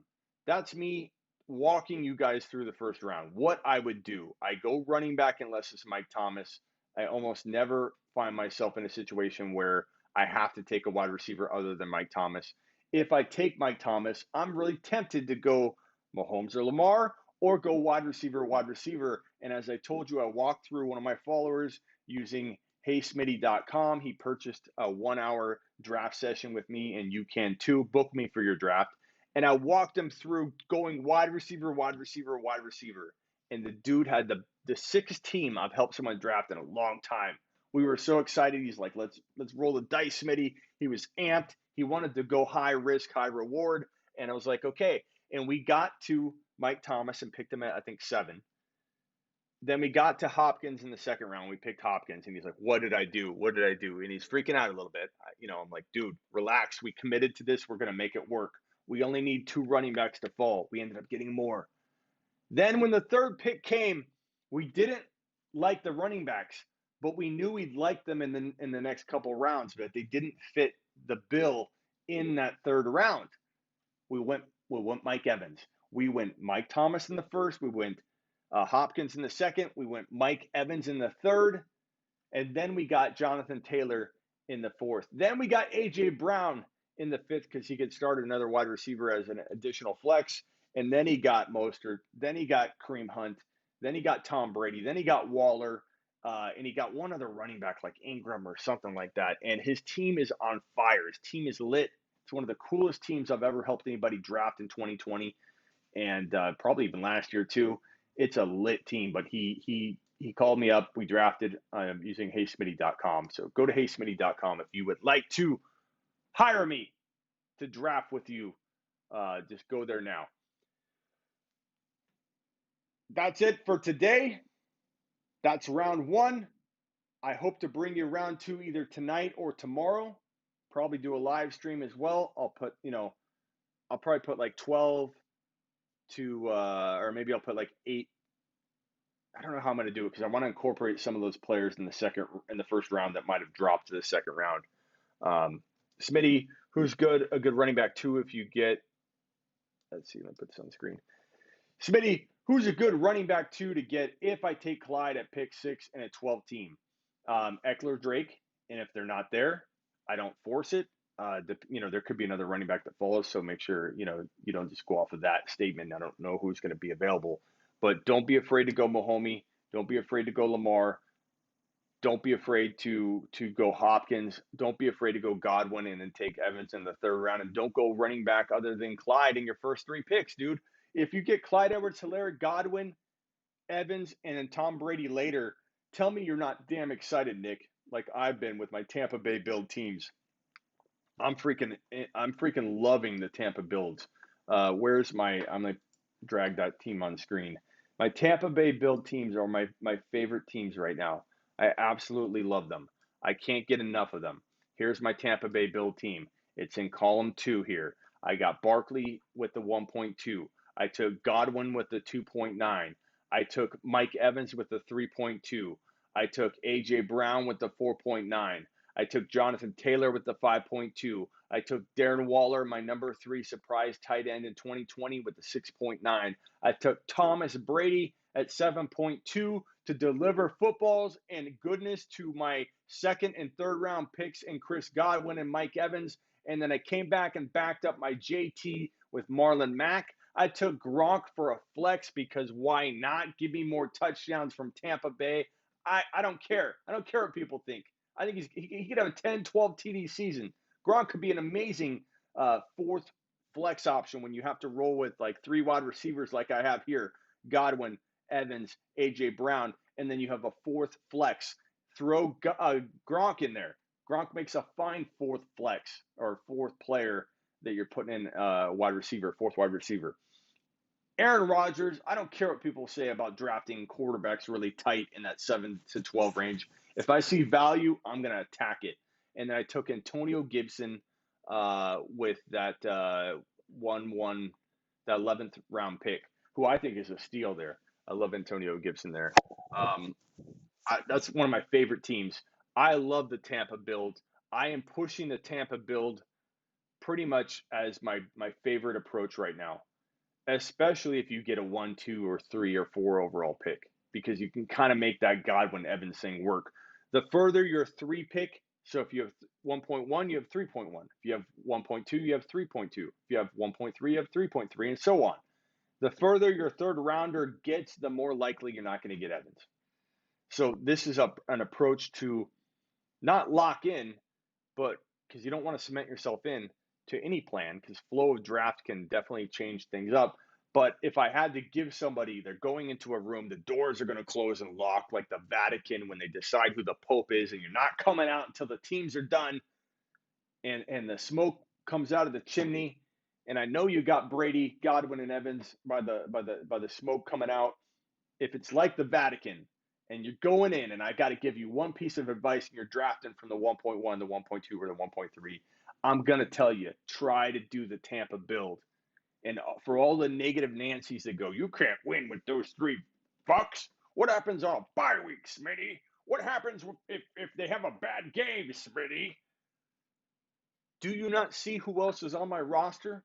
That's me walking you guys through the first round. What I would do. I go running back unless it's Mike Thomas. I almost never find myself in a situation where I have to take a wide receiver other than Mike Thomas. If I take Mike Thomas, I'm really tempted to go Mahomes or Lamar or go wide receiver. And as I told you, I walked through one of my followers using heysmitty.com. He purchased a 1-hour draft session with me, and you can too. Book me for your draft. And I walked him through going wide receiver. And the dude had the sixth team I've helped someone draft in a long time. We were so excited. He's like, let's roll the dice, Smitty. He was amped. He wanted to go high risk, high reward. And I was like, okay. And we got to Mike Thomas and picked him at, I think, 7. Then we got to Hopkins in the second round. We picked Hopkins, and he's like, what did I do? And he's freaking out a little bit. I'm like, dude, relax. We committed to this. We're going to make it work. We only need 2 running backs to fall. We ended up getting more. Then when the third pick came, we didn't like the running backs, but we knew we'd like them in the next couple rounds, but they didn't fit the bill in that third round. We went Mike Evans. We went Mike Thomas in the first. We went Hopkins in the second. We went Mike Evans in the third. And then we got Jonathan Taylor in the 4th. Then we got A.J. Brown in the 5th because he could start another wide receiver as an additional flex. And then he got Mostert. Then he got Kareem Hunt. Then he got Tom Brady. Then he got Waller. And he got one other running back like Ingram or something like that. And his team is on fire. His team is lit. It's one of the coolest teams I've ever helped anybody draft in 2020, and probably even last year too. It's a lit team. But he called me up. We drafted using HeySmitty.com. So go to HeySmitty.com if you would like to hire me to draft with you. Just go there now. That's it for today. That's round 1. I hope to bring you round 2 either tonight or tomorrow. Probably do a live stream as well. I'll probably put like 12 to, or maybe I'll put like 8. I don't know how I'm going to do it because I want to incorporate some of those players in the first round that might have dropped to the second round. Smitty, who's good, a good running back too. If you get, let's see, let me put this on the screen. Smitty, who's a good running back too to get if I take Clyde at pick 6 and a 12 team? Eckler, Drake, and if they're not there, I don't force it. There could be another running back that follows, so make sure you don't just go off of that statement. I don't know who's going to be available, but don't be afraid to go Mahomes. Don't be afraid to go Lamar. Don't be afraid to go Hopkins. Don't be afraid to go Godwin and then take Evans in the 3rd round, and don't go running back other than Clyde in your first 3 picks, dude. If you get Clyde Edwards-Helaire, Godwin, Evans, and then Tom Brady later, tell me you're not damn excited, Nick, like I've been with my Tampa Bay build teams. I'm freaking loving the Tampa builds. I'm gonna drag that team on screen. My Tampa Bay build teams are my favorite teams right now. I absolutely love them. I can't get enough of them. Here's my Tampa Bay build team. It's in column 2 here. I got Barkley with the 1.2. I took Godwin with the 2.9. I took Mike Evans with the 3.2. I took A.J. Brown with the 4.9. I took Jonathan Taylor with the 5.2. I took Darren Waller, my number 3 surprise tight end in 2020 with the 6.9. I took Thomas Brady at 7.2 to deliver footballs and goodness to my 2nd and 3rd round picks in Chris Godwin and Mike Evans. And then I came back and backed up my JT with Marlon Mack. I took Gronk for a flex because why not? Give me more touchdowns from Tampa Bay. I don't care. I don't care what people think. I think he could have a 10, 12 TD season. Gronk could be an amazing 4th flex option when you have to roll with like 3 wide receivers like I have here. Godwin, Evans, A.J. Brown, and then you have a 4th flex. Throw Gronk in there. Gronk makes a fine 4th flex or 4th player that you're putting in wide receiver, 4th wide receiver. Aaron Rodgers, I don't care what people say about drafting quarterbacks really tight in that 7 to 12 range. If I see value, I'm going to attack it. And then I took Antonio Gibson with that 11th round pick, who I think is a steal there. I love Antonio Gibson there. That's one of my favorite teams. I love the Tampa build. I am pushing the Tampa build pretty much as my favorite approach right now, especially if you get a 1, 2, or 3, or 4 overall pick, because you can kind of make that Godwin Evans thing work. The further your 3 pick, so if you have 1.1, you have 3.1. If you have 1.2, you have 3.2. If you have 1.3, you have 3.3, and so on. The further your 3rd rounder gets, the more likely you're not going to get Evans. So this is an approach to not lock in, but because you don't want to cement yourself in to any plan, because flow of draft can definitely change things up. But if I had to give somebody, they're going into a room, the doors are going to close and lock like the Vatican when they decide who the Pope is, and you're not coming out until the teams are done, and the smoke comes out of the chimney. And I know you got Brady, Godwin, and Evans by the smoke coming out. If it's like the Vatican and you're going in, and I got to give you one piece of advice, and you're drafting from the 1.1, the 1.2, or the 1.3, I'm going to tell you, try to do the Tampa build. And for all the negative Nancys that go, you can't win with those 3 bucks. What happens on a bye week, Smitty? What happens if they have a bad game, Smitty? Do you not see who else is on my roster?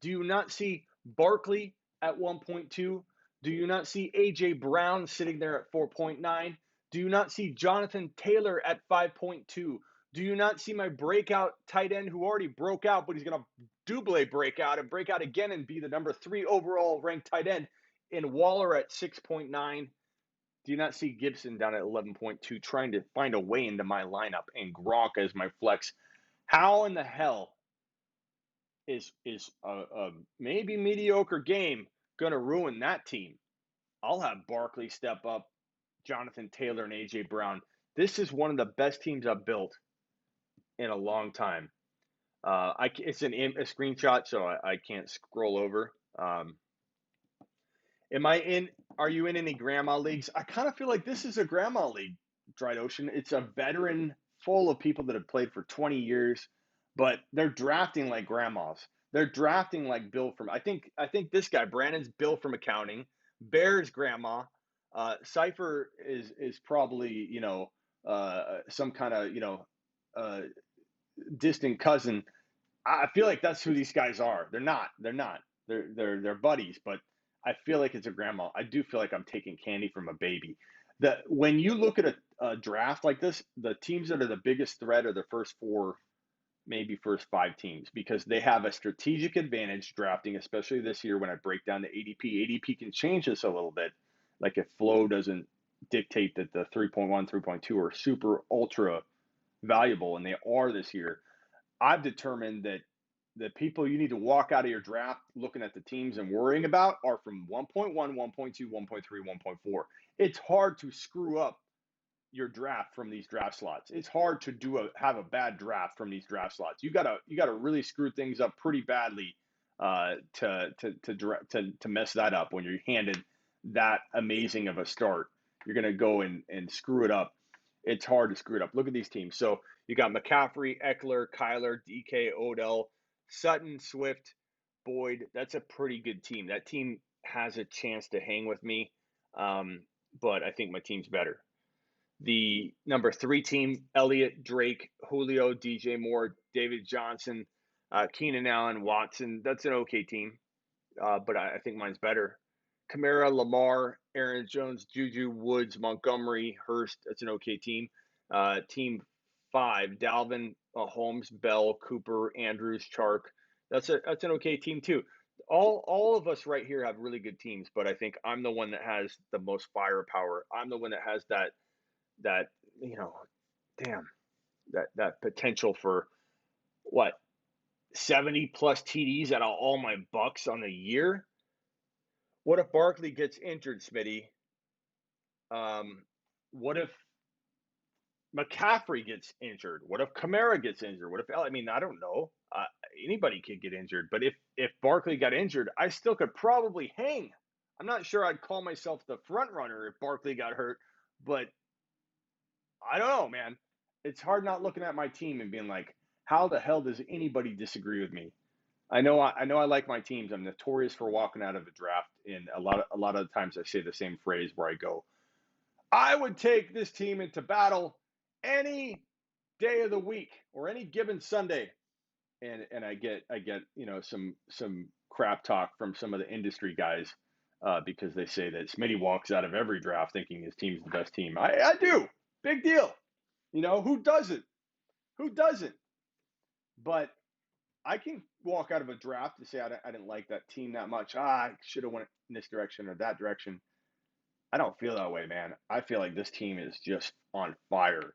Do you not see Barkley at 1.2? Do you not see A.J. Brown sitting there at 4.9? Do you not see Jonathan Taylor at 5.2? Do Do you not see my breakout tight end who already broke out, but he's going to double break out and break out again and be the number 3 overall ranked tight end in Waller at 6.9? Do you not see Gibson down at 11.2 trying to find a way into my lineup and Gronk as my flex? How in the hell is a maybe mediocre game going to ruin that team? I'll have Barkley step up, Jonathan Taylor and A.J. Brown. This is one of the best teams I've built in a long time. It's a screenshot, so I can't scroll over. Are you in any grandma leagues? I kind of feel like this is a grandma league, Dried Ocean. It's a veteran full of people that have played for 20 years, but they're drafting like grandmas. They're drafting like Bill from, I think this guy, Brandon's Bill from accounting, Bear's grandma, Cypher is probably, some kind of, distant cousin. I feel like that's who these guys are. They're not. They're buddies, but I feel like it's a grandma. I do feel like I'm taking candy from a baby. When you look at a draft like this, the teams that are the biggest threat are the first 4, maybe first 5 teams, because they have a strategic advantage drafting, especially this year when I break down the ADP. ADP can change this a little bit. Like if flow doesn't dictate that the 3.1, 3.2 are super ultra valuable, and they are this year. I've determined that the people you need to walk out of your draft looking at the teams and worrying about are from 1.1, 1.2, 1.3, 1.4. It's hard to screw up your draft from these draft slots. It's hard to have a bad draft from these draft slots. You gotta really screw things up pretty badly to mess that up when you're handed that amazing of a start. You're gonna go and screw it up. It's hard to screw it up. Look at these teams. So you got McCaffrey, Eckler, Kyler, DK, Odell, Sutton, Swift, Boyd. That's a pretty good team. That team has a chance to hang with me, but I think my team's better. The number 3 team, Elliott, Drake, Julio, DJ Moore, David Johnson, Keenan Allen, Watson. That's an okay team, but I think mine's better. Kamara, Lamar, Aaron Jones, Juju, Woods, Montgomery, Hurst. That's an okay team. Team 5, Dalvin, Holmes, Bell, Cooper, Andrews, Chark. That's an okay team too. All of us right here have really good teams, but I think I'm the one that has the most firepower. I'm the one that has that that potential for what, 70 plus TDs out of all my bucks on the year. What if Barkley gets injured, Smitty? What if McCaffrey gets injured? What if Kamara gets injured? I don't know. Anybody could get injured, but if Barkley got injured, I still could probably hang. I'm not sure I'd call myself the front runner if Barkley got hurt, but I don't know, man. It's hard not looking at my team and being like, how the hell does anybody disagree with me? I know I like my teams. I'm notorious for walking out of the draft, and a lot of times I say the same phrase where I go, I would take this team into battle any day of the week or any given Sunday. And I get some crap talk from some of the industry guys because they say that Smitty walks out of every draft thinking his team's the best team. I do. Big deal. Who doesn't? Who doesn't? But I can walk out of a draft to say I didn't like that team that much. I should have went in this direction or that direction. I don't feel that way, man. I feel like this team is just on fire,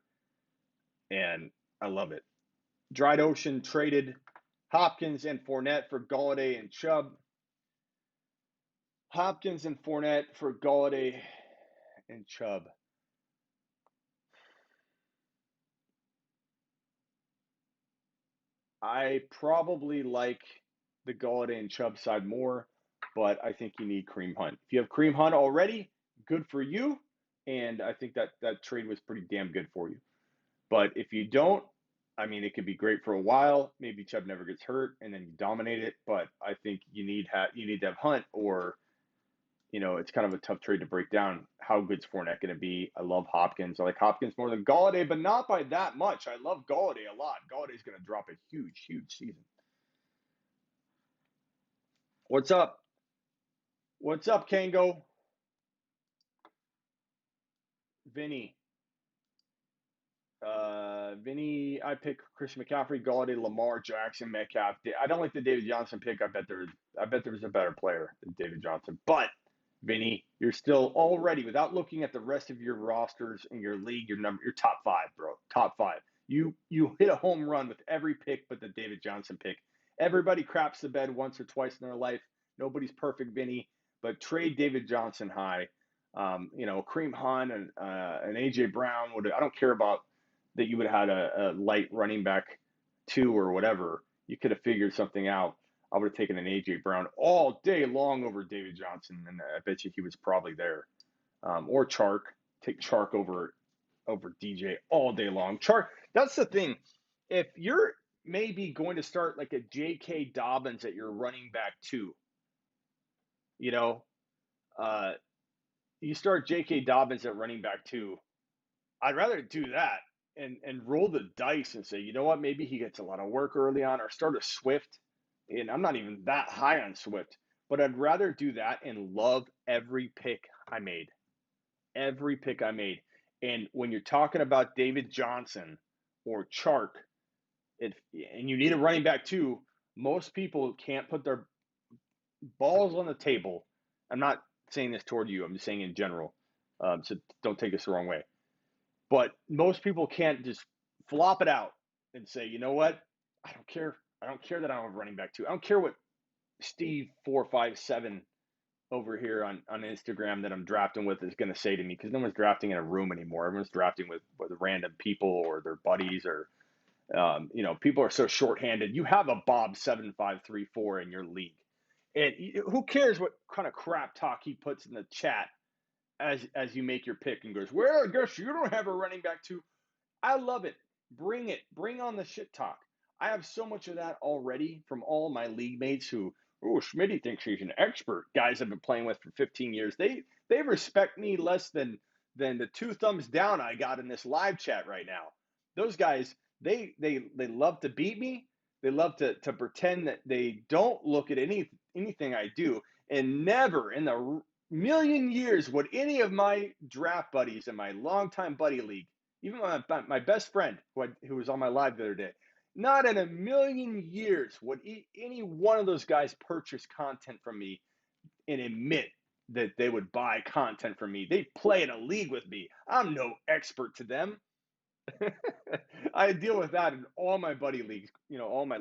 and I love it. Dried Ocean traded Hopkins and Fournette for Golladay and Chubb. Hopkins and Fournette for Golladay and Chubb. I probably like the Golladay and Chubb side more, but I think you need Kareem Hunt. If you have Kareem Hunt already, good for you, and I think that trade was pretty damn good for you. But if you don't, it could be great for a while. Maybe Chubb never gets hurt, and then you dominate it. But I think you need to have Hunt, or it's kind of a tough trade to break down. How good's Fournette going to be? I love Hopkins. I like Hopkins more than Golladay, but not by that much. I love Golladay a lot. Galladay's going to drop a huge, huge season. What's up? What's up, Kango? Vinny Vinny, I pick Chris McCaffrey, Galladay, Lamar, Jackson, Metcalf. I don't like the David Johnson pick. I bet there was a better player than David Johnson. But Vinny, you're still already, without looking at the rest of your rosters in your league, you're top five, bro. Top five. You hit a home run with every pick but the David Johnson pick. Everybody craps the bed once or twice in their life. Nobody's perfect, Vinny. But trade David Johnson high. Kareem Hunt and AJ Brown I don't care about that you would have had a light running back 2 or whatever. You could have figured something out. I would have taken an AJ Brown all day long over David Johnson, and I bet you he was probably there. Or Chark. Take Chark over DJ all day long. Chark. That's the thing. If you're maybe going to start like a J.K. Dobbins at your running back 2, you start J.K. Dobbins at running back 2. I'd rather do that and roll the dice and say, you know what, maybe he gets a lot of work early on, or start a Swift. And I'm not even that high on Swift, but I'd rather do that and love every pick I made. Every pick I made. And when you're talking about David Johnson or Chark, and you need a running back too, most people can't put their balls on the table. I'm not saying this toward you. I'm just saying in general. So don't take this the wrong way. But most people can't just flop it out and say, you know what? I don't care. I don't care that I don't have a running back 2. I don't care what Steve 457 over here on Instagram that I'm drafting with is going to say to me, because no one's drafting in a room anymore. Everyone's drafting with random people or their buddies, or people are so shorthanded. You have a Bob 7534 in your league, and who cares what kind of crap talk he puts in the chat as you make your pick and goes, well, I guess you don't have a running back 2. I love it. Bring it. Bring on the shit talk. I have so much of that already from all my league mates who, Schmitty thinks he's an expert. Guys I've been playing with for 15 years. They respect me less than the 2 thumbs down I got in this live chat right now. Those guys, they love to beat me. They love to pretend that they don't look at anything I do, and never in the million years would any of my draft buddies in my longtime buddy league, even my best friend who was on my live the other day, not in a million years would any one of those guys purchase content from me and admit that they would buy content from me. They play in a league with me. I'm no expert to them. I deal with that in all my buddy leagues, all my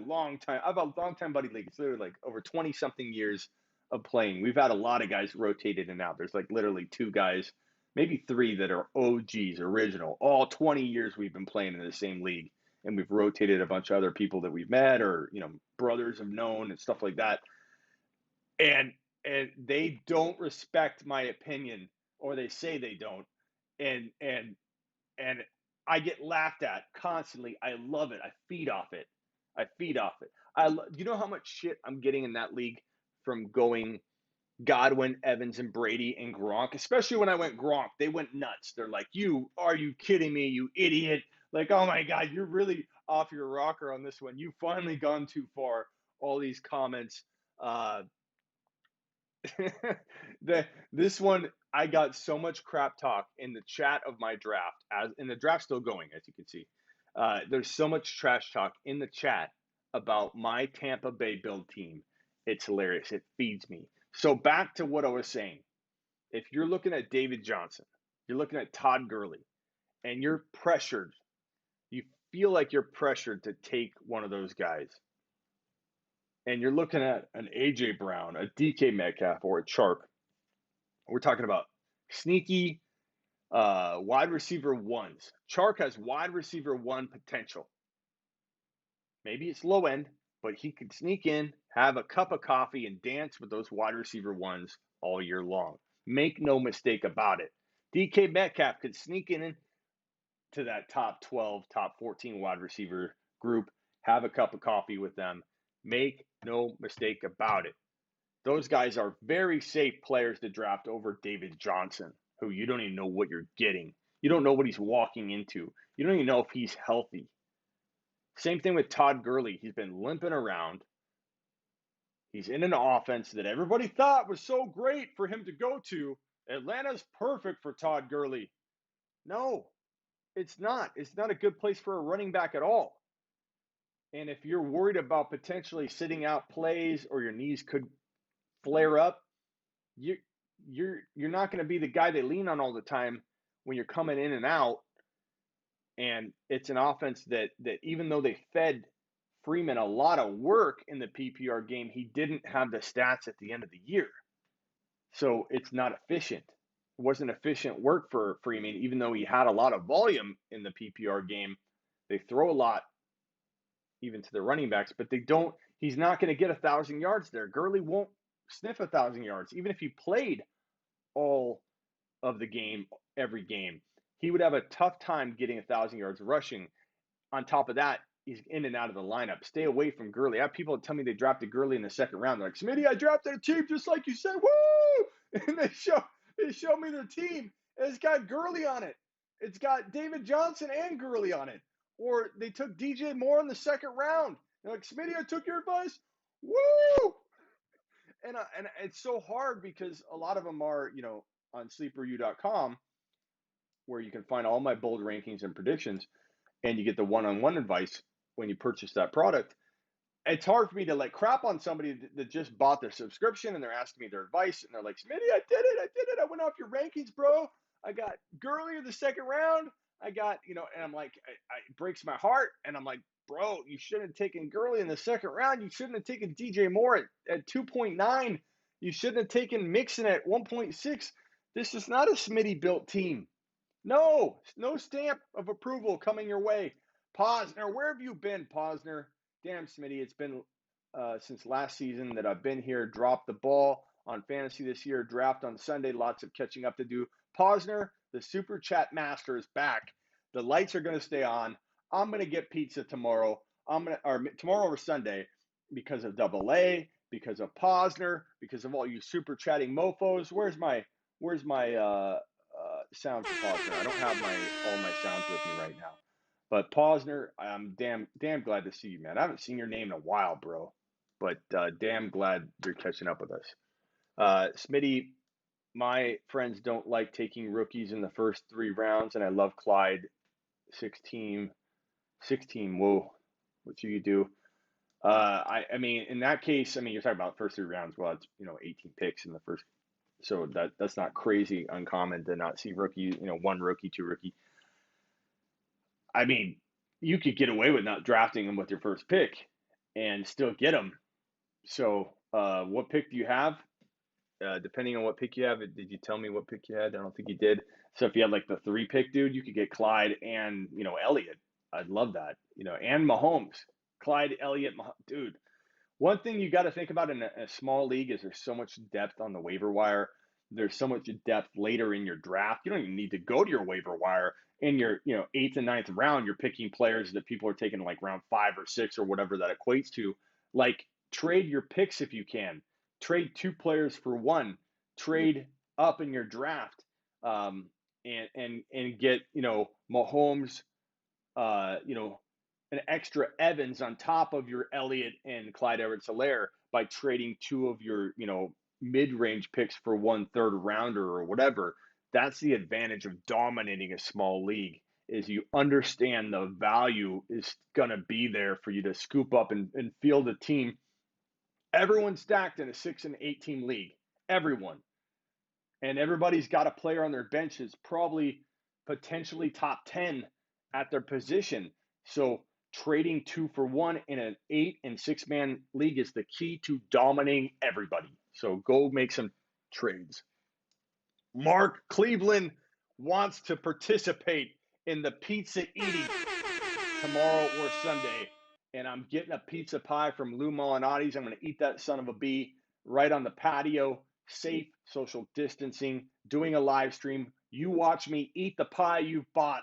I have a long time buddy league. It's literally like over 20 something years of playing. We've had a lot of guys rotate in and out. There's like literally 2 guys, maybe 3 that are OGs, original. All 20 years we've been playing in the same league, and we've rotated a bunch of other people that we've met or, brothers have known and stuff like that. And they don't respect my opinion, or they say they don't. And I get laughed at constantly. I love it. I feed off it. You know how much shit I'm getting in that league from going Godwin, Evans, and Brady and Gronk, especially when I went Gronk. They went nuts. They're like, are you kidding me, you idiot? Like, oh my God, you're really off your rocker on this one. You've finally gone too far. All these comments. This one, I got so much crap talk in the chat of my draft, and the draft's still going, as you can see. There's so much trash talk in the chat about my Tampa Bay build team. It's hilarious. It feeds me. So back to what I was saying. If you're looking at David Johnson, you're looking at Todd Gurley, and you're pressured, you feel like you're pressured to take one of those guys, and you're looking at an A.J. Brown, a DK Metcalf, or a Chark, we're talking about sneaky wide receiver 1s. Chark has wide receiver 1 potential. Maybe it's low end, but he could sneak in, have a cup of coffee, and dance with those wide receiver 1s all year long. Make no mistake about it. DK Metcalf could sneak in to that top 12, top 14 wide receiver group, have a cup of coffee with them. Make no mistake about it. Those guys are very safe players to draft over David Johnson, who you don't even know what you're getting. You don't know what he's walking into. You don't even know if he's healthy. Same thing with Todd Gurley. He's been limping around. He's in an offense that everybody thought was so great for him to go to. Atlanta's perfect for Todd Gurley. No. It's not. It's not a good place for a running back at all. And if you're worried about potentially sitting out plays or your knees could flare up, you you're not going to be the guy they lean on all the time when you're coming in and out. And it's an offense that even though they fed Freeman a lot of work in the PPR game, he didn't have the stats at the end of the year. So it's not efficient. It wasn't efficient work for Freeman, even though he had a lot of volume in the PPR game. They throw a lot even to the running backs, but they don't. He's not going to get 1,000 yards there. Gurley won't sniff 1,000 yards, even if he played all of the game every game. He would have a tough time getting 1,000 yards rushing. On top of that, he's in and out of the lineup. Stay away from Gurley. I have people that tell me they drafted Gurley in the second round. They're like, Smitty, I drafted a team just like you said. Woo! And they show me their team. And it's got Gurley on it. It's got David Johnson and Gurley on it. Or they took DJ Moore in the second round. They're like, Smitty, I took your advice. Woo! And it's so hard because a lot of them are, on sleeperu.com, where you can find all my bold rankings and predictions, and you get the one-on-one advice when you purchase that product. It's hard for me to crap on somebody that just bought their subscription and they're asking me their advice and they're like, Smitty, I did it. I went off your rankings, bro. I got Gurley in the second round. I got, and I'm like, it breaks my heart. And I'm like, bro, you shouldn't have taken Gurley in the second round. You shouldn't have taken DJ Moore at 2.9. You shouldn't have taken Mixon at 1.6. This is not a Smitty built team. No stamp of approval coming your way. Posner, where have you been, Posner? Damn, Smitty, it's been since last season that I've been here. Dropped the ball on fantasy this year. Draft on Sunday. Lots of catching up to do. Posner, the Super Chat Master is back. The lights are going to stay on. I'm going to get pizza tomorrow. Tomorrow or Sunday because of Double A, because of Posner, because of all you super chatting mofos. Where's my sound for Posner? I don't have all my sounds with me right now. But Posner, I'm damn glad to see you, man. I haven't seen your name in a while, bro. But damn glad you're catching up with us. Smitty, my friends don't like taking rookies in the first 3 rounds, and I love Clyde. 16. Whoa, what should you do? I mean, in that case, you're talking about first 3 rounds. Well, it's 18 picks in the first, so that's not crazy uncommon to not see rookie. 1 rookie, 2 rookie. I mean, you could get away with not drafting them with your first pick and still get them. So, what pick do you have? Depending on what pick you have, did you tell me what pick you had? I don't think you did. So if you had the 3 pick, dude, you could get Clyde and Elliott. I'd love that. And Mahomes, Clyde, Elliott, dude. One thing you got to think about in a small league is there's so much depth on the waiver wire. There's so much depth later in your draft. You don't even need to go to your waiver wire. In your 8th and 9th round, you're picking players that people are taking round 5 or 6 or whatever that equates to. Trade your picks if you can. Trade 2 players for 1. Trade up in your draft, and get Mahomes, an extra Evans on top of your Elliott and Clyde Edwards-Helaire by trading 2 of your mid-range picks for 1 third rounder or whatever. That's the advantage of dominating a small league, is you understand the value is going to be there for you to scoop up and field a team. Everyone's stacked in a 6 and 8 team league. Everyone. And everybody's got a player on their bench that's probably potentially top 10 at their position. So trading 2 for 1 in an 8 and 6 man league is the key to dominating everybody. So go make some trades. Mark Cleveland wants to participate in the pizza eating tomorrow or Sunday. And I'm getting a pizza pie from Lou Molinati's. I'm going to eat that son of a bee right on the patio, safe, social distancing, doing a live stream. You watch me eat the pie you've bought,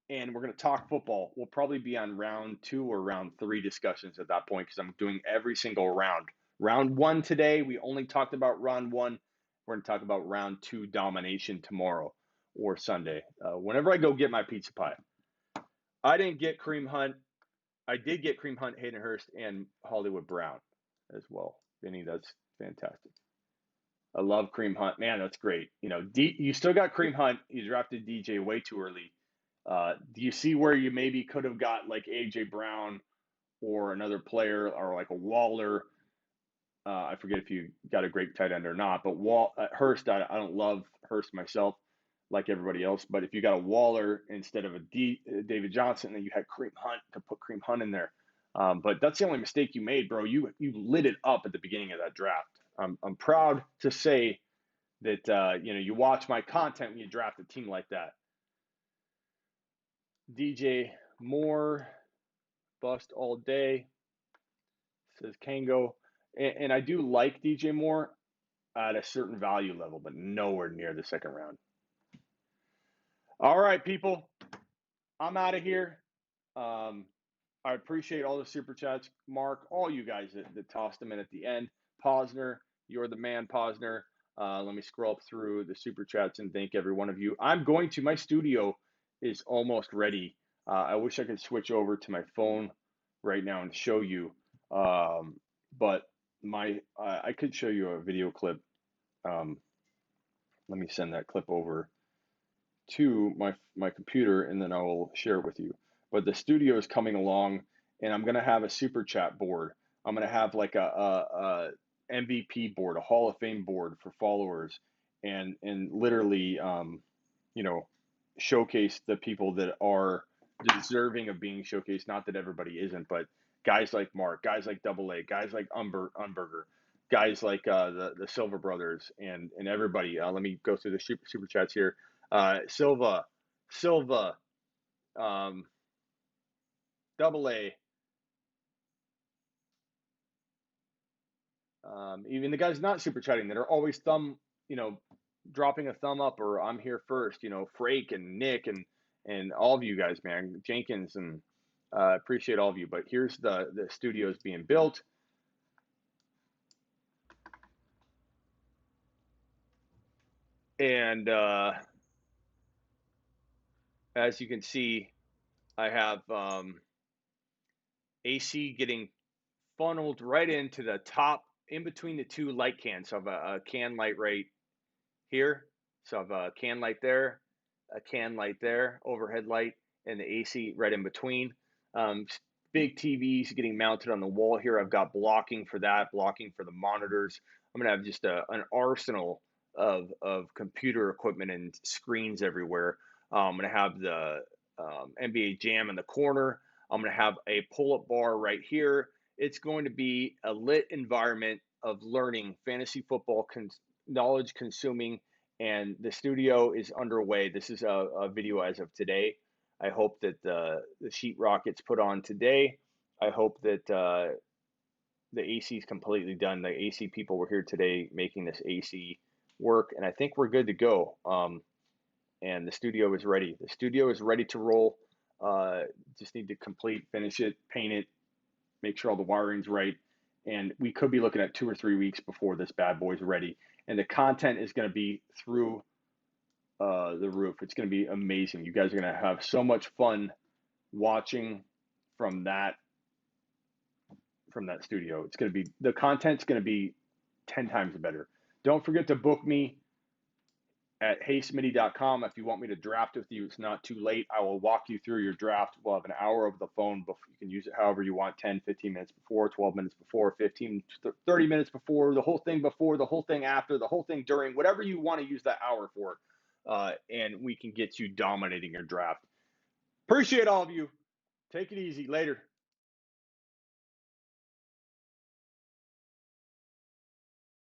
and we're going to talk football. We'll probably be on round 2 or round 3 discussions at that point because I'm doing every single round. Round 1 today, we only talked about round 1. We're going to talk about round 2 domination tomorrow or Sunday. Whenever I go get my pizza pie. I didn't get Kareem Hunt. I did get Kareem Hunt, Hayden Hurst, and Hollywood Brown as well. Vinny, that's fantastic. I love Kareem Hunt. Man, that's great. You still got Kareem Hunt. You drafted DJ way too early. Do you see where you maybe could have got like A.J. Brown or another player or like a Waller? I forget if you got a great tight end or not, but Hurst, I don't love Hurst myself like everybody else. But if you got a Waller instead of David Johnson, then you had Kareem Hunt to put Kareem Hunt in there. But that's the only mistake you made, bro. You lit it up at the beginning of that draft. I'm proud to say that you watch my content when you draft a team like that. DJ Moore, bust all day, says Kango. And I do like DJ Moore at a certain value level, but nowhere near the second round. All right, people. I'm out of here. I appreciate all the super chats, Mark, all you guys that tossed them in at the end. Posner, you're the man, Posner. Let me scroll up through the super chats and thank every one of you. My studio is almost ready. I wish I could switch over to my phone right now and show you. But I could show you a video clip. Let me send that clip over to my computer and then I will share it with you. But the studio is coming along and I'm going to have a super chat board. I'm going to have like a MVP board, a Hall of Fame board for followers and literally, showcase the people that are deserving of being showcased. Not that everybody isn't, but guys like Mark, guys like Double A, guys like Unberger, guys like the Silver Brothers and everybody. Let me go through the super chats here. Silva, Double A, even the guys not super chatting that are always dropping a thumb up or I'm here first, Frake and Nick and all of you guys, man, Jenkins, and appreciate all of you. But here's the studios being built. And as you can see, I have AC getting funneled right into the top in between the two light cans. So I have a can light right here. So I have a can light there, a can light there, overhead light, and the AC right in between. Big TVs getting mounted on the wall here. I've got blocking for that, blocking for the monitors. I'm going to have just an arsenal of computer equipment and screens everywhere. I'm going to have the NBA Jam in the corner. I'm going to have a pull-up bar right here. It's going to be a lit environment of learning fantasy football, knowledge consuming, and the studio is underway. This is a video as of today. I hope that the sheetrock gets put on today. I hope that the AC is completely done. The AC people were here today making this AC work, and I think we're good to go. And the studio is ready. The studio is ready to roll. Just need to finish it, paint it, make sure all the wiring's right. And we could be looking at 2 or 3 weeks before this bad boy's ready. And the content is going to be through the roof. It's going to be amazing. You guys are going to have so much fun watching from that studio. It's going to be, the content's going to be 10 times better. Don't forget to book me at heysmitty.com. If you want me to draft with you, it's not too late. I will walk you through your draft. We'll have an hour over the phone. You can use it however you want, 10, 15 minutes before, 12 minutes before, 15, 30 minutes before, the whole thing before, the whole thing after, the whole thing during, whatever you want to use that hour for. And we can get you dominating your draft. Appreciate all of you. Take it easy. Later.